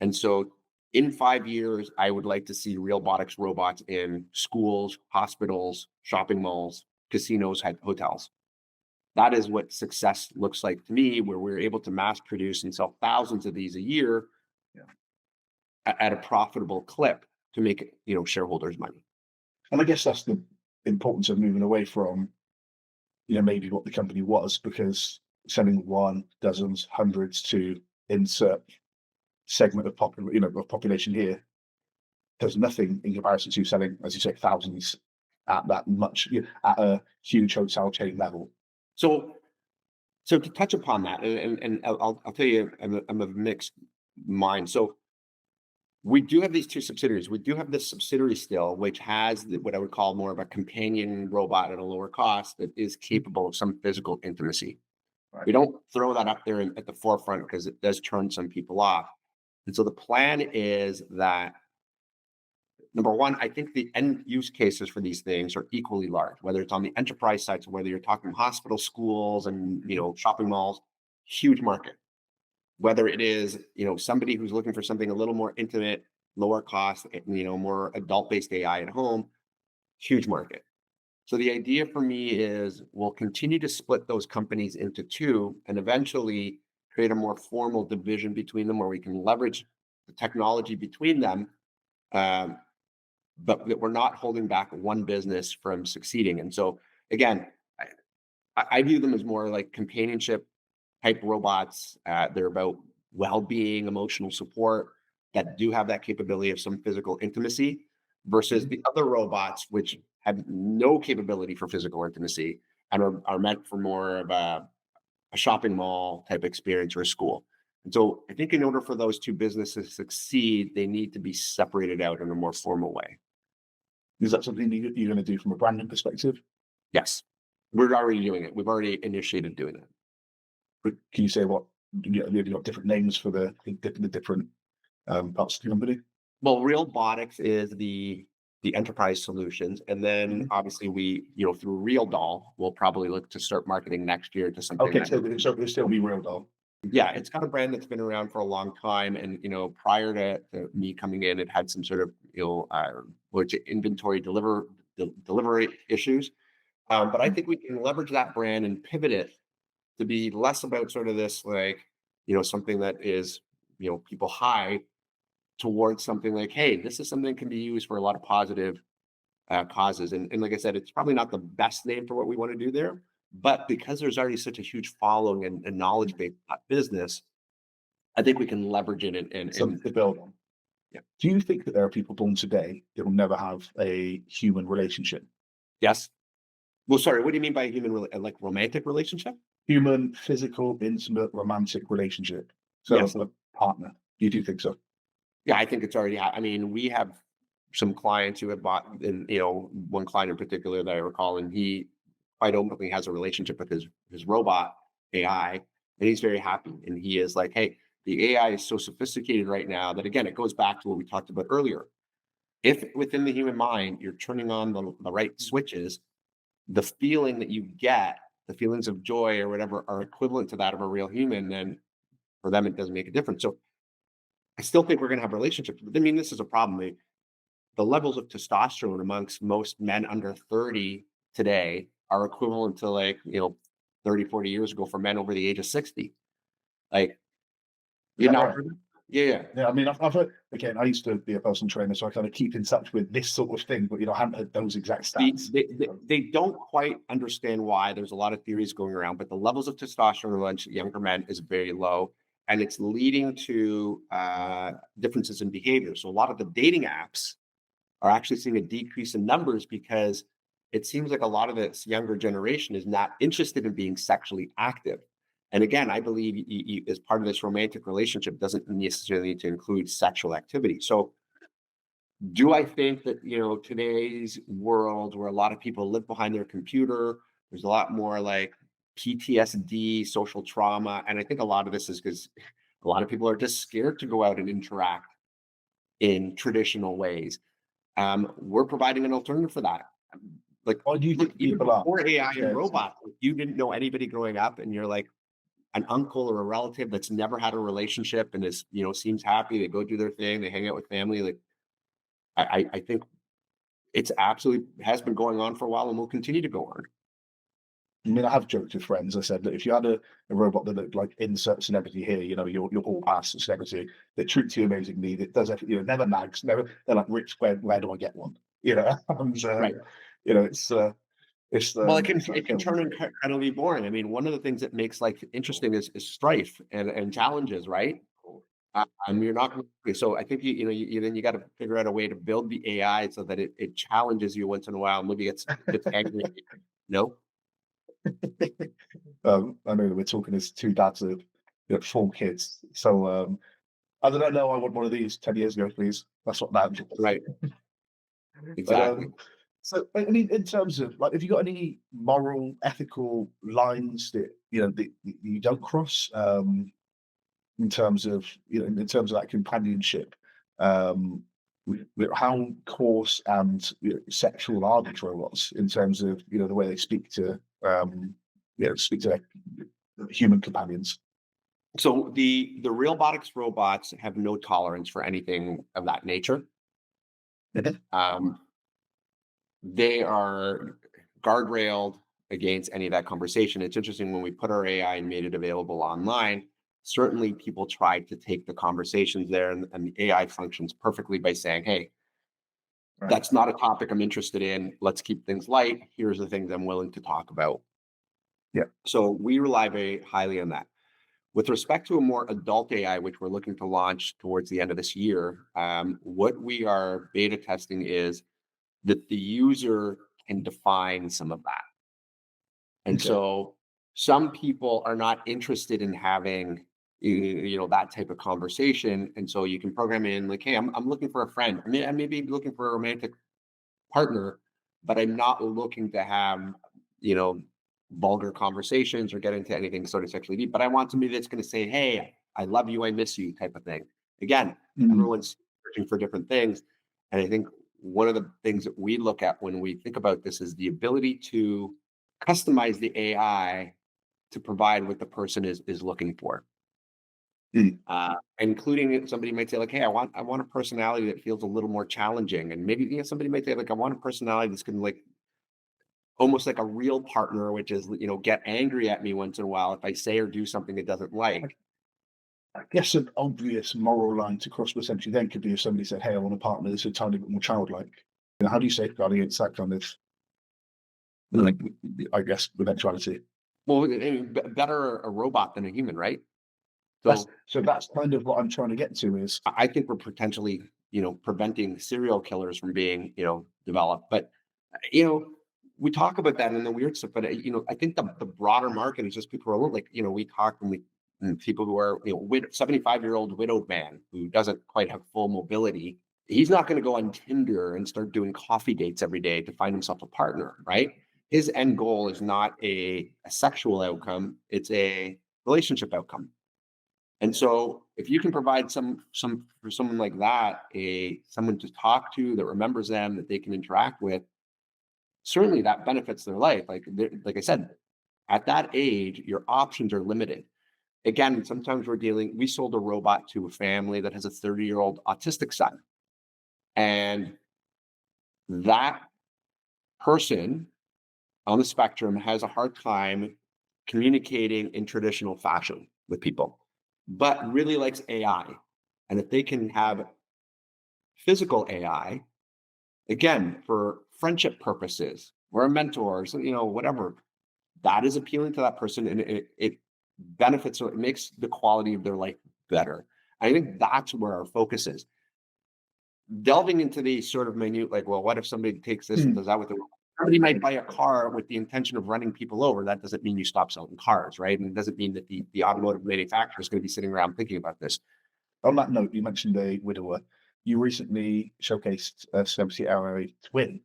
And so in 5 years, I would like to see Realbotix robots in schools, hospitals, shopping malls, casinos, hotels. That is what success looks like to me, where we're able to mass produce and sell thousands of these a year at a profitable clip to make, shareholders money. And I guess that's the importance of moving away from, maybe what the company was, because selling one, dozens, hundreds to insert segment of population here does nothing in comparison to selling, as you say, thousands at that much, at a huge hotel chain level. So to touch upon that, and I'll tell you, I'm of mixed mind. So we do have these two subsidiaries. We do have this subsidiary still, which has what I would call more of a companion robot at a lower cost that is capable of some physical intimacy. Right. We don't throw that up there at the forefront because it does turn some people off. And so the plan is that, number one, I think the end use cases for these things are equally large, whether it's on the enterprise side, so whether you're talking hospitals, schools, and shopping malls, huge market. Whether it is somebody who's looking for something a little more intimate, lower cost, more adult-based AI at home, huge market. So the idea for me is we'll continue to split those companies into two and eventually create a more formal division between them where we can leverage the technology between them, but that we're not holding back one business from succeeding. And so, again, I view them as more like companionship type robots. They're about well-being, emotional support that do have that capability of some physical intimacy versus the other robots, which have no capability for physical intimacy and are meant for more of a shopping mall type experience or a school. And so I think in order for those two businesses to succeed, they need to be separated out in a more formal way. Is that something you're going to do from a branding perspective? Yes, we're already doing it. We've already initiated doing it. But can you say what you've got different names for the different parts of the company? Well, Realbotix is the enterprise solutions, and then obviously we, through RealDoll, we'll probably look to start marketing next year to something. Okay, so it'll still be RealDoll. Yeah, it's got a brand that's been around for a long time, and prior to me coming in, it had some sort of inventory delivery issues. But I think we can leverage that brand and pivot it to be less about sort of this something that is people high towards something like, hey, this is something that can be used for a lot of positive causes. And like I said, it's probably not the best name for what we want to do there, but because there's already such a huge following and knowledge base business, I think we can leverage it and something to build on. Yeah. Do you think that there are people born today that will never have a human relationship? Yes. Well, sorry, what do you mean by human, like romantic relationship? Human, physical, intimate, romantic relationship. So Yes. a partner. You do think so? Yeah, I think it's already. I mean, we have some clients who have bought, and one client in particular that I recall, and he quite openly has a relationship with his robot AI, and he's very happy. And he is like, hey, the AI is so sophisticated right now that, again, it goes back to what we talked about earlier. if within the human mind, you're turning on the right switches, the feeling that you get, the feelings of joy or whatever are equivalent to that of a real human, then for them, it doesn't make a difference. So I still think we're going to have relationships. But I mean, this is a problem. The levels of testosterone amongst most men under 30 today are equivalent to, like, 30, 40 years ago for men over the age of 60. Like, Is you that know, right? yeah, yeah. Yeah, I mean, I've heard, again, I used to be a personal trainer, so I kind of keep in touch with this sort of thing, but I haven't heard those exact They, stats. they, they, they don't quite understand why. There's a lot of theories going around, but the levels of testosterone amongst younger men is very low, and it's leading to differences in behavior. So a lot of the dating apps are actually seeing a decrease in numbers because it seems like a lot of this younger generation is not interested in being sexually active. And again, I believe as part of this romantic relationship doesn't necessarily need to include sexual activity. So do I think that, today's world where a lot of people live behind their computer, there's a lot more like PTSD, social trauma. And I think a lot of this is because a lot of people are just scared to go out and interact in traditional ways. We're providing an alternative for that. Like, Why do you look, think even people are? before AI Yeah, and robots, if you didn't know anybody growing up and you're like an uncle or a relative that's never had a relationship and is, seems happy, they go do their thing, they hang out with family. Like, I think it's absolutely has been going on for a while and will continue to go on. I mean, I have joked with friends. I said that if you had a robot that looked like insert celebrity here, your all past celebrity that treats you amazingly, that does everything, never nags, never. They're like, Rich, where do I get one? And, Right. it's Well, it's it like, can turn incredibly boring. I mean, one of the things that makes life interesting is strife and challenges, right? You're not going to. So I think then you got to figure out a way to build the AI so that it challenges you once in a while. Maybe gets angry. No, I know that we're talking as two dads of 4 kids. So I don't know. I want one of these 10 years ago, please. That's what that. right? But Exactly. so I mean, in terms of like, have you got any moral, ethical lines that that you don't cross? In terms of in terms of that companionship, how coarse and sexual are these robots in terms of the way they speak to speak to their human companions? So the Realbotix robots have no tolerance for anything of that nature. Um, they are guardrailed against any of that conversation. It's interesting when we put our AI and made it available online. Certainly, people tried to take the conversations there, and the AI functions perfectly by saying, "Hey, Right. that's not a topic I'm interested in. Let's keep things light. Here's the things I'm willing to talk about." Yeah. So we rely very highly on that. With respect to a more adult AI, which we're looking to launch towards the end of this year, what we are beta testing is that the user can define some of that. And Okay. so some people are not interested in having that type of conversation. And so you can program in like, hey, I'm looking for a friend. I mean, I may be looking for a romantic partner, but I'm not looking to have, you know, vulgar conversations or get into anything sort of sexually deep. But I want somebody that's going to say, hey, I love you, I miss you, type of thing. Again, everyone's searching for different things. And I think one of the things that we look at when we think about this is the ability to customize the AI to provide what the person is looking for. Including somebody might say like, hey, I want a personality that feels a little more challenging. And maybe somebody might say like, I want a personality that's going to like almost like a real partner, which is, get angry at me once in a while if I say or do something it doesn't like. I guess an obvious moral line to cross potentially then could be if somebody said, hey, I want a partner that's a tiny bit more childlike. How do you safeguard against that kind of like, I guess, eventuality? Well, I mean, better a robot than a human, right? So that's kind of what I'm trying to get to is I think we're potentially, preventing serial killers from being, developed. But, we talk about that in the weird stuff, but, I think the broader market is just people who are like, we talk and people who are, 75-year-old widowed man who doesn't quite have full mobility. He's not going to go on Tinder and start doing coffee dates every day to find himself a partner, right? His end goal is not a sexual outcome. It's a relationship outcome. And so if you can provide some for someone like that, someone to talk to that remembers them, that they can interact with, certainly that benefits their life. Like I said, at that age, your options are limited. Again, sometimes we sold a robot to a family that has a 30-year-old autistic son. And that person on the spectrum has a hard time communicating in traditional fashion with people, but really likes AI. And if they can have physical AI, again, for friendship purposes or a mentor, so, whatever, that is appealing to that person, and it benefits, or it makes the quality of their life better. I think that's where our focus is. Delving into the sort of minute, like, well, what if somebody takes this and does that with it? Somebody might buy a car with the intention of running people over. That doesn't mean you stop selling cars, right? And it doesn't mean that the automotive manufacturer is going to be sitting around thinking about this. On that note, you mentioned a widower. You recently showcased a celebrity RA twin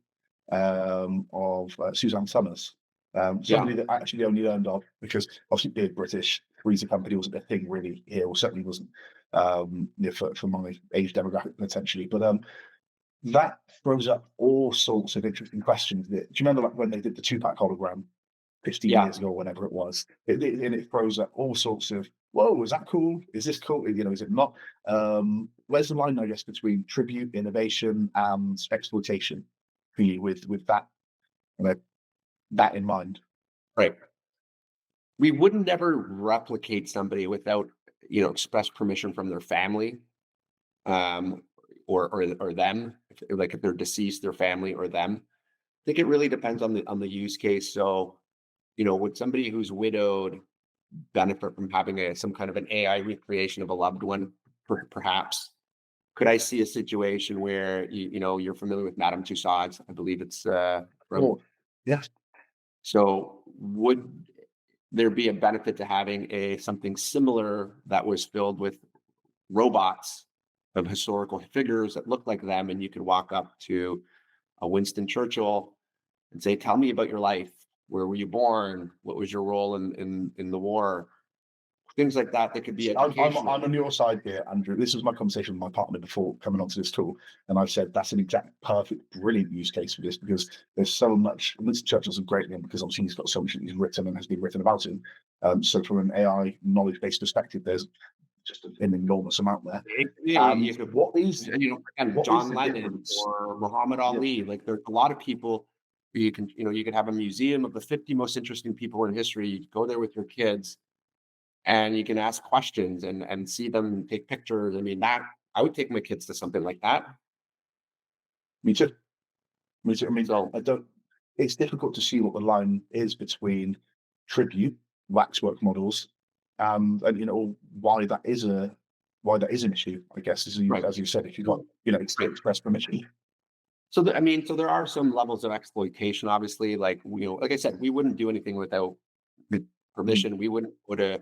of Suzanne Summers, somebody that I actually only learned of because obviously being British, Freezer Company wasn't a thing really here, or certainly wasn't for my age demographic potentially. But that throws up all sorts of interesting questions. Do you remember like when they did the 2-pack hologram 15 years ago, or whenever it was? And it throws up all sorts of, whoa, is that cool? Is this cool? Is it not? Where's the line, I guess, between tribute, innovation, and exploitation for you with that, that in mind? Right. We wouldn't ever replicate somebody without, express permission from their family, or them, if they're deceased, their family or them. I think it really depends on the use case. So, would somebody who's widowed benefit from having some kind of an AI recreation of a loved one? Perhaps. Could I see a situation where you're familiar with Madame Tussauds? I believe it's from. Yeah. So would there be a benefit to having something similar that was filled with robots of historical figures that look like them, and you could walk up to a Winston Churchill and say, "Tell me about your life. Where were you born? What was your role in the war?" Things like that. That could be educational. I'm on your side here, Andrew. This was my conversation with my partner before coming onto this tool, and I said that's an exact, perfect, brilliant use case for this because there's so much. Winston Churchill's a great one because obviously he's got so much that he's written and has been written about him. So from an AI knowledge-based perspective, there's just an enormous amount there. John Lennon or Muhammad Ali, like there's a lot of people. You could have a museum of the 50 most interesting people in history. You go there with your kids, and you can ask questions and see them take pictures. I mean, I would take my kids to something like that. Me too. I mean, it's difficult to see what the line is between tribute, waxwork models, and why that is an issue. I guess as you said, if you've got express permission. So there are some levels of exploitation. Obviously, like I said, we wouldn't do anything without permission. We wouldn't put a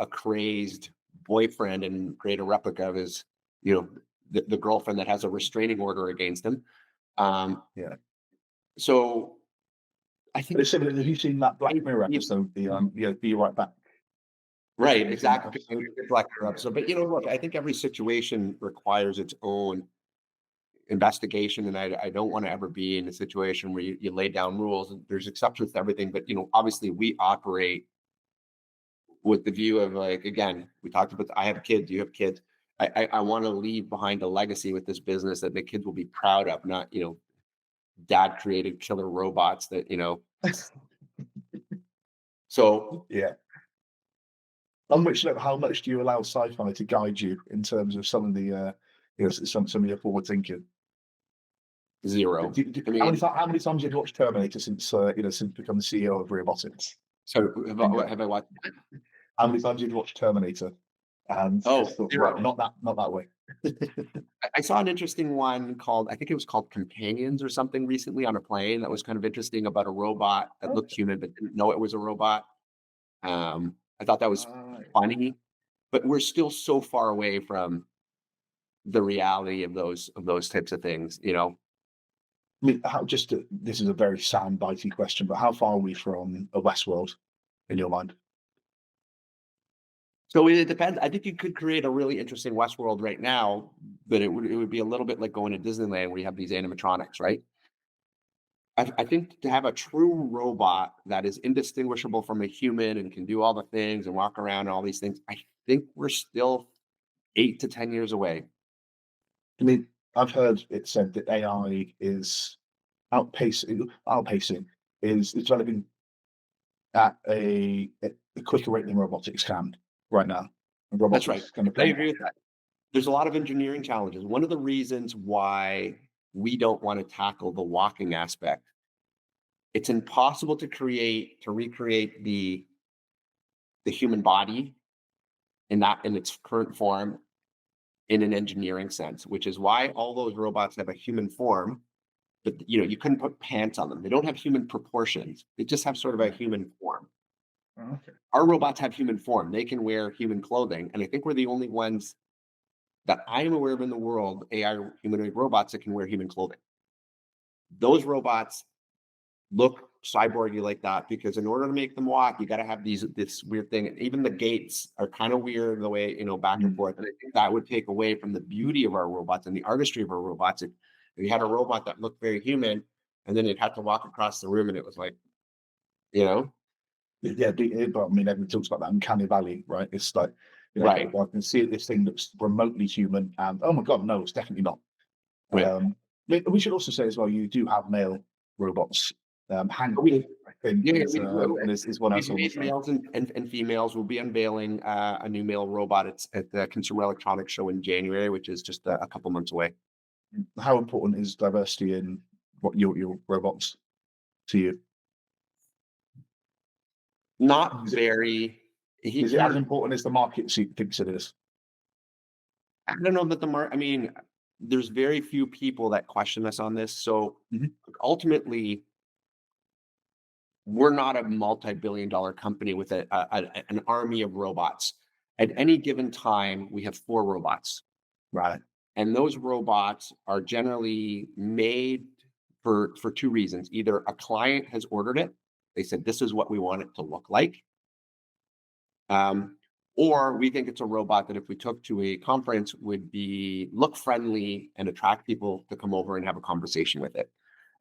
crazed boyfriend and create a replica of his, the girlfriend that has a restraining order against him. So I think it's similar. Have you seen that Black Mirror episode? Be right back. Right, exactly. Black Mirror episode. But look, I think every situation requires its own investigation, and I don't want to ever be in a situation where you lay down rules. And there's exceptions to everything, but obviously we operate with the view of, like, again, we talked about, I have kids, you have kids. I want to leave behind a legacy with this business that the kids will be proud of, not, dad created killer robots that, So yeah. On which note, how much do you allow sci-fi to guide you in terms of some of the, some of your forward thinking? Zero. How many times have you watched Terminator since becoming the CEO of Realbotix? So have I watched? How many times have you watched Terminator? And zero. Not that way. I saw an interesting one I think it was called Companions or something recently on a plane that was kind of interesting, about a robot that looked human but didn't know it was a robot. I thought that was funny, but we're still so far away from the reality of those types of things, I mean, this is a very sound-bitey question, but how far are we from a Westworld in your mind? So it depends. I think you could create a really interesting Westworld right now, but it would be a little bit like going to Disneyland where you have these animatronics, right? I think to have a true robot that is indistinguishable from a human and can do all the things and walk around and all these things, I think we're still 8 to 10 years away. I mean, I've heard it said that AI is outpacing is developing at a quicker rate than robotics can right now. And That's robotics right. is kind of I playing. agree with that. There's a lot of engineering challenges. One of the reasons why we don't want to tackle the walking aspect, it's impossible to recreate the human body in its current form in an engineering sense, which is why all those robots have a human form, but you couldn't put pants on them. They don't have human proportions. They just have sort of a human form. Oh, okay. Our robots have human form. They can wear human clothing, and I think we're the only ones that I am aware of in the world, AI humanoid robots that can wear human clothing. Those robots look cyborgy like that because in order to make them walk, you got to have this weird thing. Even the gaits are kind of weird the way, back and forth. And I think that would take away from the beauty of our robots and the artistry of our robots. If you had a robot that looked very human and then it had to walk across the room and it was like, you know, Yeah, but I mean, everyone talks about that uncanny valley, right? It's like, right. I can see this thing looks remotely human, and oh my god, no, it's definitely not. Right. We should also say as well, you do have male robots. Hank, We, I think, yeah, is one else we've on the made side. males and females. We'll be unveiling a new male robot. It's at the Consumer Electronics Show in January, which is just a couple months away. How important is diversity in what your robots to you? Not Is it very. is it as important as the market thinks it is? I don't know that I mean, there's very few people that question us on this. So Mhm. ultimately, we're not a multi-billion-dollar company with an army of robots. At any given time, we have 4 robots, Right. and those robots are generally made for 2 reasons. Either a client has ordered it; they said this is what we want it to look like, um, or we think it's a robot that if we took to a conference would be look friendly and attract people to come over and have a conversation with it.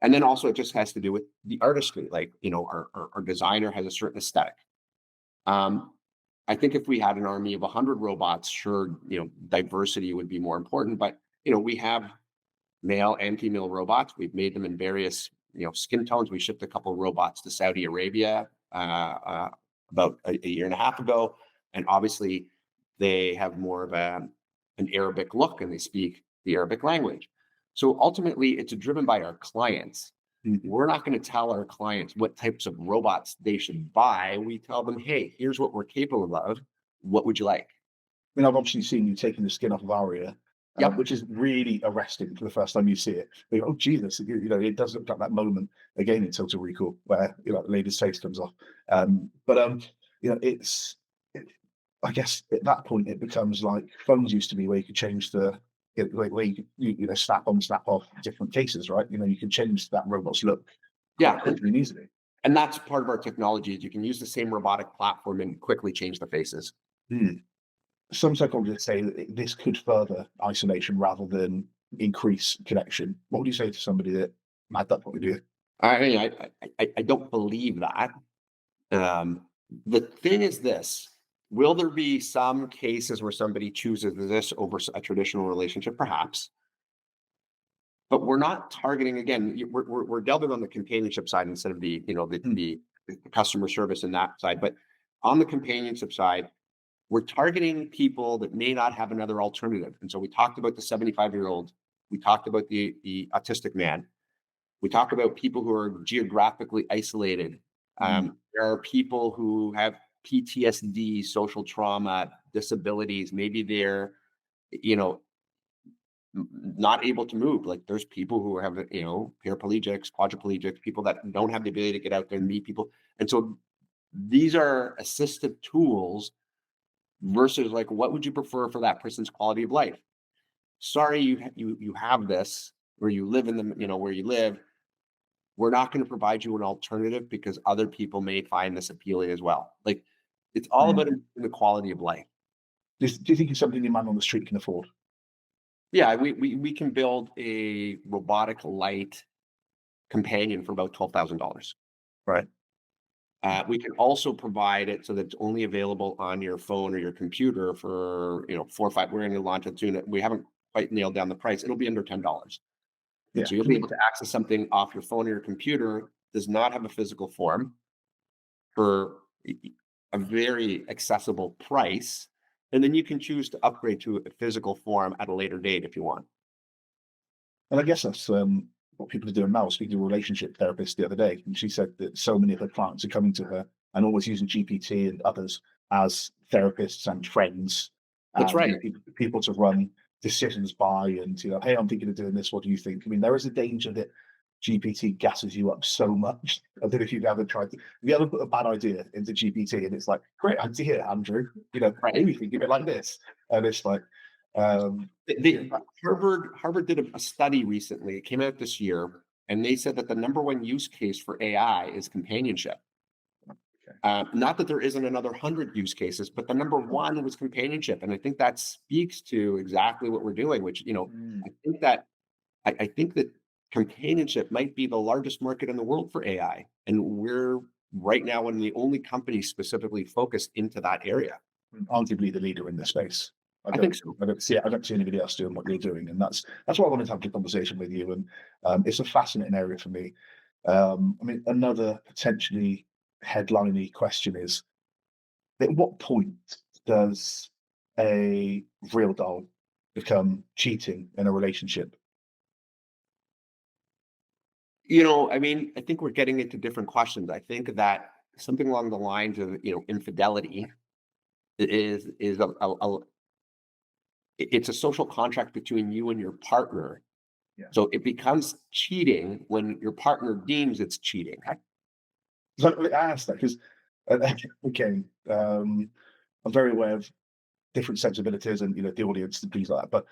And then also it just has to do with the artistry, like our designer has a certain aesthetic. Um, I think if we had an army of 100 robots, sure, diversity would be more important. But we have male and female robots. We've made them in various skin tones. We shipped a couple of robots to Saudi Arabia about a year and a half ago, and obviously they have more of an Arabic look and they speak the Arabic language. So ultimately, it's driven by our clients. We're not going to tell our clients what types of robots they should buy. We tell them, hey, here's what we're capable of. What would you like? I mean, I've obviously seen you taking the skin off of Aria, Yep. which is really arresting for the first time you see it. You go, oh Jesus, it does look like that moment again in Total Recall where the lady's face comes off. It's. I guess at that point it becomes like phones used to be, where you could change where you could snap on, snap off different cases, right? You can change that robot's look quite Yeah. quickly and easily. And that's part of our technology is you can use the same robotic platform and quickly change the faces. Hmm. Some psychologists say that this could further isolation rather than increase connection. What would you say to somebody that had that point of view? I mean, I don't believe that. The thing is this, will there be some cases where somebody chooses this over a traditional relationship? Perhaps. But we're not targeting, again, we're delving on the companionship side instead of the customer service and that side. But on the companionship side, we're targeting people that may not have another alternative. And so we talked about the 75-year-old. We talked about the autistic man. We talk about people who are geographically isolated. There are people who have PTSD, social trauma, disabilities. Maybe they're, not able to move. Like there's people who have, paraplegics, quadriplegics, people that don't have the ability to get out there and meet people. And so these are assistive tools versus like, what would you prefer for that person's quality of life? Sorry, you have this, or you live in the, where you live. We're not going to provide you an alternative because other people may find this appealing as well. Like it's all about the quality of life. Do you think it's something your man on the street can afford? Yeah, we can build a robotic light companion for about $12,000. Right. We can also provide it so that it's only available on your phone or your computer for 4 or 5. We're going to launch it soon. We haven't quite nailed down the price. It'll be under $10. Yeah. So you'll be able to access something off your phone or your computer, does not have a physical form, for a very accessible price. And then you can choose to upgrade to a physical form at a later date if you want. And I guess that's what people are doing now. Speaking to a relationship therapist the other day, and she said that so many of her clients are coming to her and always using GPT and others as therapists and friends. That's right. People to run decisions by, and hey, I'm thinking of doing this. What do you think? I mean, there is a danger that GPT gasses you up so much. I don't know if you've ever tried. If you ever put a bad idea into GPT and it's like, great idea, Andrew. Right. Maybe think of it like this, and it's like. Harvard did a study recently. It came out this year, and they said that the number one use case for AI is companionship. Not that there isn't another 100 use cases, but the number one was companionship, and I think that speaks to exactly what we're doing. Which I think that companionship might be the largest market in the world for AI, and we're right now one of the only companies specifically focused into that area. Arguably the leader in the space. I think so. I don't see anybody else doing what you're doing, and that's why I wanted to have the conversation with you. And it's a fascinating area for me. I mean, another potentially headliney question is: at what point does a real doll become cheating in a relationship? I mean, I think we're getting into different questions. I think that something along the lines of infidelity is it's a social contract between you and your partner. Yeah. So it becomes cheating when your partner deems it's cheating. So I asked that because, again, I'm very aware of different sensibilities and the audience and things like that. But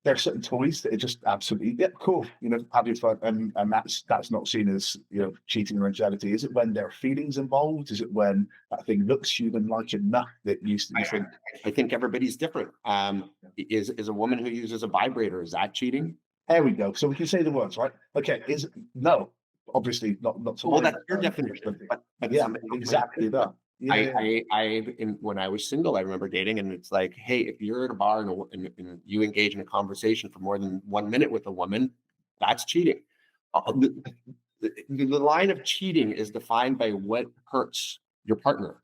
there are certain toys that are just absolutely cool. Have your fun, and that's not seen as cheating or infidelity. Is it when there are feelings involved? Is it when that thing looks human-like enough that used to be? I think everybody's different. Is a woman who uses a vibrator, is that cheating? There we go. So we can say the words, right? Okay. No, obviously not. Well, that's your definition. But yeah, exactly that. When I was single, I remember dating, and it's like, hey, if you're at a bar and you engage in a conversation for more than 1 minute with a woman, that's cheating. The line of cheating is defined by what hurts your partner.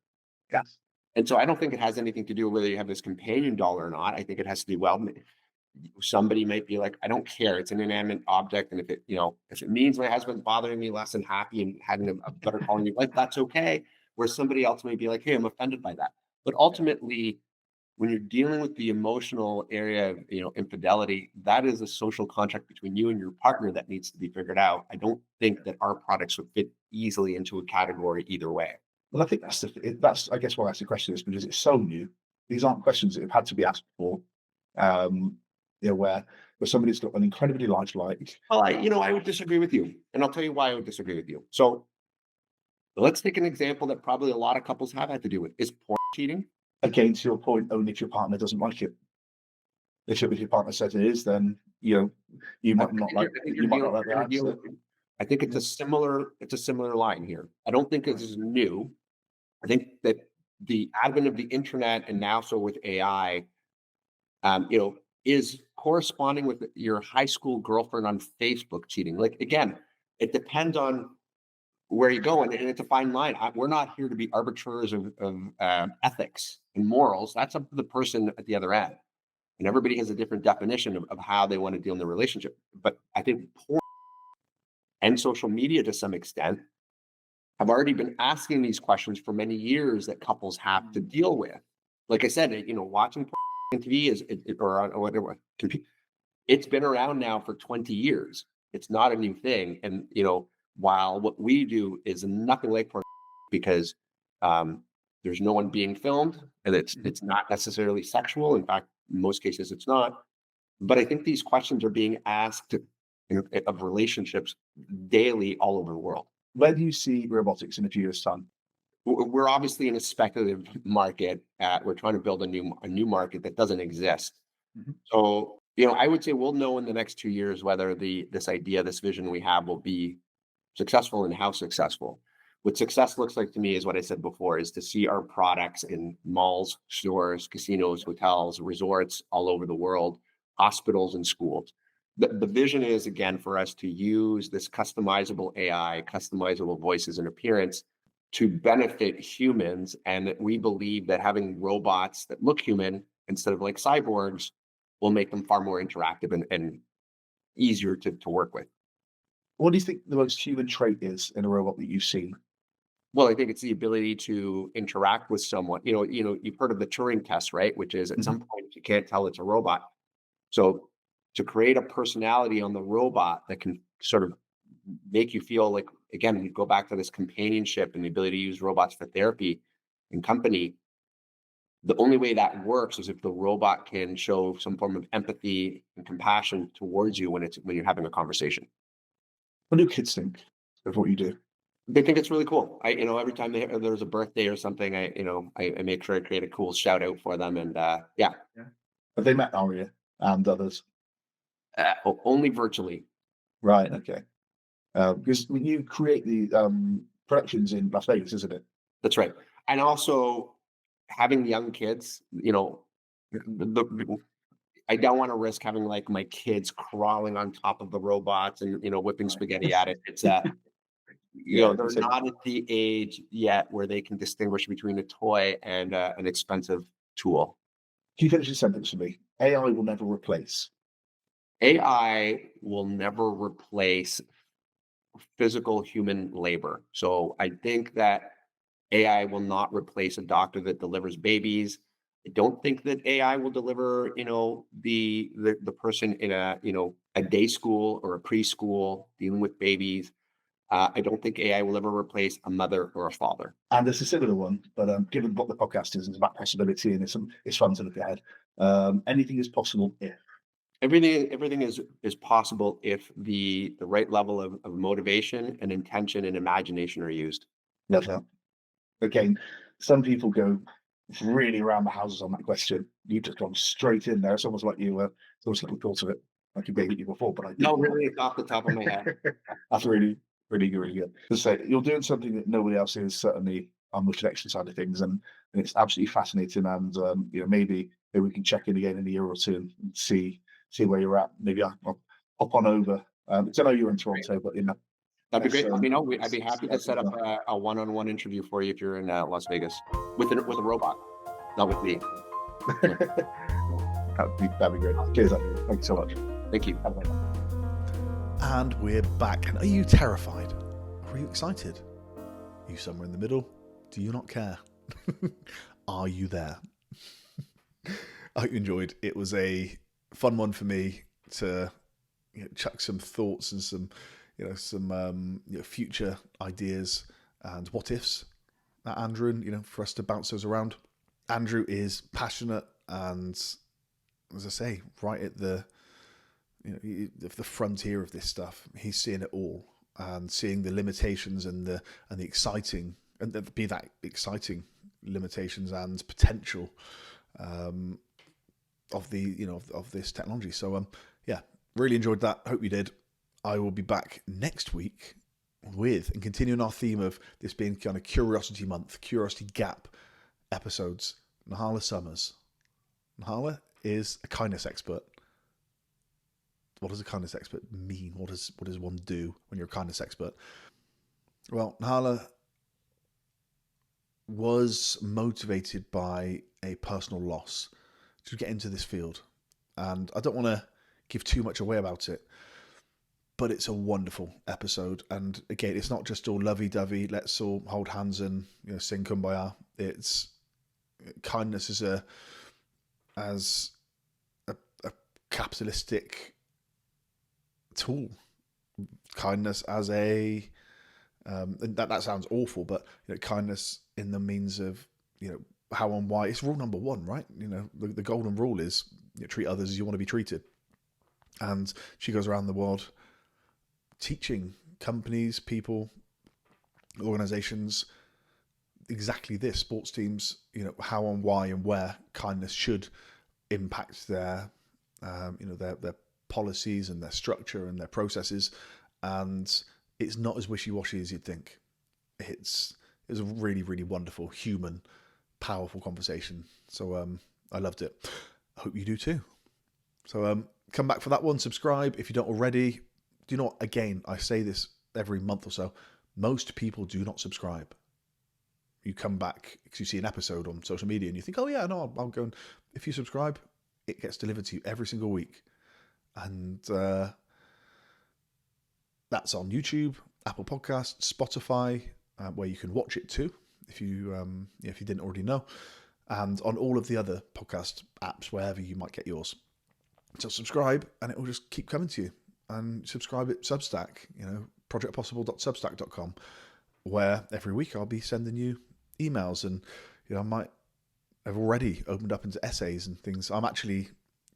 Yes. And so I don't think it has anything to do with whether you have this companion doll or not. I think it has to do, somebody might be like, I don't care. It's an inanimate object. And if it means my husband's bothering me less and happy and having a better quality of life, that's okay. Where somebody else may be like, hey, I'm offended by that. But ultimately, when you're dealing with the emotional area of infidelity, that is a social contract between you and your partner that needs to be figured out. I don't think that our products would fit easily into a category either way. Well, I think that's I guess why I asked the question is because it's so new. These aren't questions that have had to be asked before. Where somebody's got an incredibly large Well, I would disagree with you, and I'll tell you why I would disagree with you. So let's take an example that probably a lot of couples have had to do with. Is porn cheating? Again, to your point, only if your partner doesn't like it. If your partner says it is, then you might not like the answer. I think it's a similar line here. I don't think this is new. I think that the advent of the internet and now so with AI, is corresponding with your high school girlfriend on Facebook cheating. Like, again, it depends on where you go, and it's a fine line. We're not here to be arbiters of ethics and morals. That's up to the person at the other end, and everybody has a different definition of how they want to deal in their relationship. But I think porn and social media, to some extent, have already been asking these questions for many years that couples have to deal with. Like I said, watching porn on TV or on whatever. It's been around now for 20 years. It's not a new thing. And, while what we do is nothing like porn because there's no one being filmed and it's not necessarily sexual. In fact, in most cases, it's not. But I think these questions are being asked of relationships daily all over the world. Where do you see robotics in a few years' time? we're obviously in a speculative market. We're trying to build a new market that doesn't exist. Mhm. So, I would say we'll know in the next 2 years whether this vision we have will be successful and how successful. What success looks like to me is what I said before, is to see our products in malls, stores, casinos, hotels, resorts all over the world, hospitals and schools. The vision is, again, for us to use this customizable AI, customizable voices and appearance to benefit humans. And that we believe that having robots that look human instead of like cyborgs will make them far more interactive and easier to work with. What do you think the most human trait is in a robot that you've seen? Well, I think it's the ability to interact with someone. You've heard of the Turing test, right? Which is at Mhm. some point you can't tell it's a robot. So to create a personality on the robot that can sort of make you feel like, again, we go back to this companionship and the ability to use robots for therapy and company. The only way that works is if the robot can show some form of empathy and compassion towards you when you're having a conversation. What do kids think of what you do? They think it's really cool. Every time there's a birthday or something, I make sure I create a cool shout out for them. And yeah, Yeah. Have they met Aria and others? only virtually. Right. Okay. Because when you create the productions in Las Vegas, isn't it? That's right. And also having young kids, I don't want to risk having like my kids crawling on top of the robots and whipping Right. spaghetti at it. It's Yeah. they're not at the age yet where they can distinguish between a toy and an expensive tool. Can you finish the sentence for me? AI will never replace. AI will never replace physical human labor. So I think that AI will not replace a doctor that delivers babies. I don't think that AI will deliver, the person in a day school or a preschool dealing with babies. I don't think AI will ever replace a mother or a father. And it's a similar one, but given what the podcast is, it's about possibility and it's fun to look ahead. Anything is possible if. Everything is possible if the right level of motivation and intention and imagination are used. Love that. Again, some people go really around the houses on that question. You've just gone straight in there. It's almost like it's almost like we thought of it, like you gave it you before, but I No, didn't. really, it's off the top of my head. That's really, really good, really good. To say you're doing something that nobody else is, certainly on the connection side of things, and it's absolutely fascinating. And maybe we can check in again in a year or two and see where you're at. Maybe I'll hop on over. Because I know you're in Toronto, but That'd be That's, great. Let me know. I'd it's be happy to that's set up fun. a one-on-one interview for you if you're in Las Vegas with a robot, not with me. Yeah. That'd be great. Cheers, Andrew. Thank you so much. Thank you. Have a great night. And we're back. And are you terrified? Are you excited? Are you somewhere in the middle? Do you not care? Are you there? I hope you enjoyed. It was a fun one for me to chuck some thoughts and some future ideas and what ifs at Andrew, and for us to bounce those around. Andrew is passionate and, as I say, right at the frontier of this stuff. He's seeing it all and seeing the limitations and the exciting, and be that exciting limitations and potential of the of this technology. So really enjoyed that. Hope you did. I will be back next week with and continuing our theme of this being kind of Curiosity Month, Curiosity Gap episodes. Nahala Summers. Nahala is a kindness expert. What does a kindness expert mean? What does one do when you're a kindness expert? Well, Nahala was motivated by a personal loss to get into this field. And I don't want to give too much away about it, but it's a wonderful episode. And again, it's not just all lovey-dovey, let's all hold hands and sing Kumbaya. It's kindness as a capitalistic tool. Kindness as a that sounds awful, but kindness in the means of how and why. It's rule number one, right? The golden rule is treat others as you want to be treated. And she goes around the world teaching companies, people, organizations exactly this. Sports teams, how and why and where kindness should impact their, their policies and their structure and their processes. And it's not as wishy-washy as you'd think. It was a really, really wonderful, human, powerful conversation. So I loved it. I hope you do too. So come back for that one. Subscribe if you don't already. Do you know what? Again, I say this every month or so. Most people do not subscribe. You come back because you see an episode on social media and you think, oh yeah, no, I'll go. And if you subscribe, it gets delivered to you every single week. And that's on YouTube, Apple Podcasts, Spotify, where you can watch it too, if you didn't already know, and on all of the other podcast apps, wherever you might get yours. So subscribe, and it will just keep coming to you. And subscribe at Substack, projectpossible.substack.com, where every week I'll be sending you emails, and I might have already opened up into essays and things. I'm actually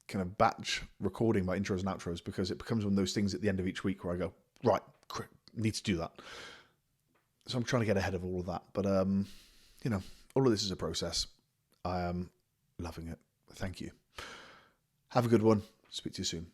kind of batch recording my intros and outros because it becomes one of those things at the end of each week where I go, right, need to do that. So I'm trying to get ahead of all of that. But, all of this is a process. I am loving it. Thank you. Have a good one. Speak to you soon.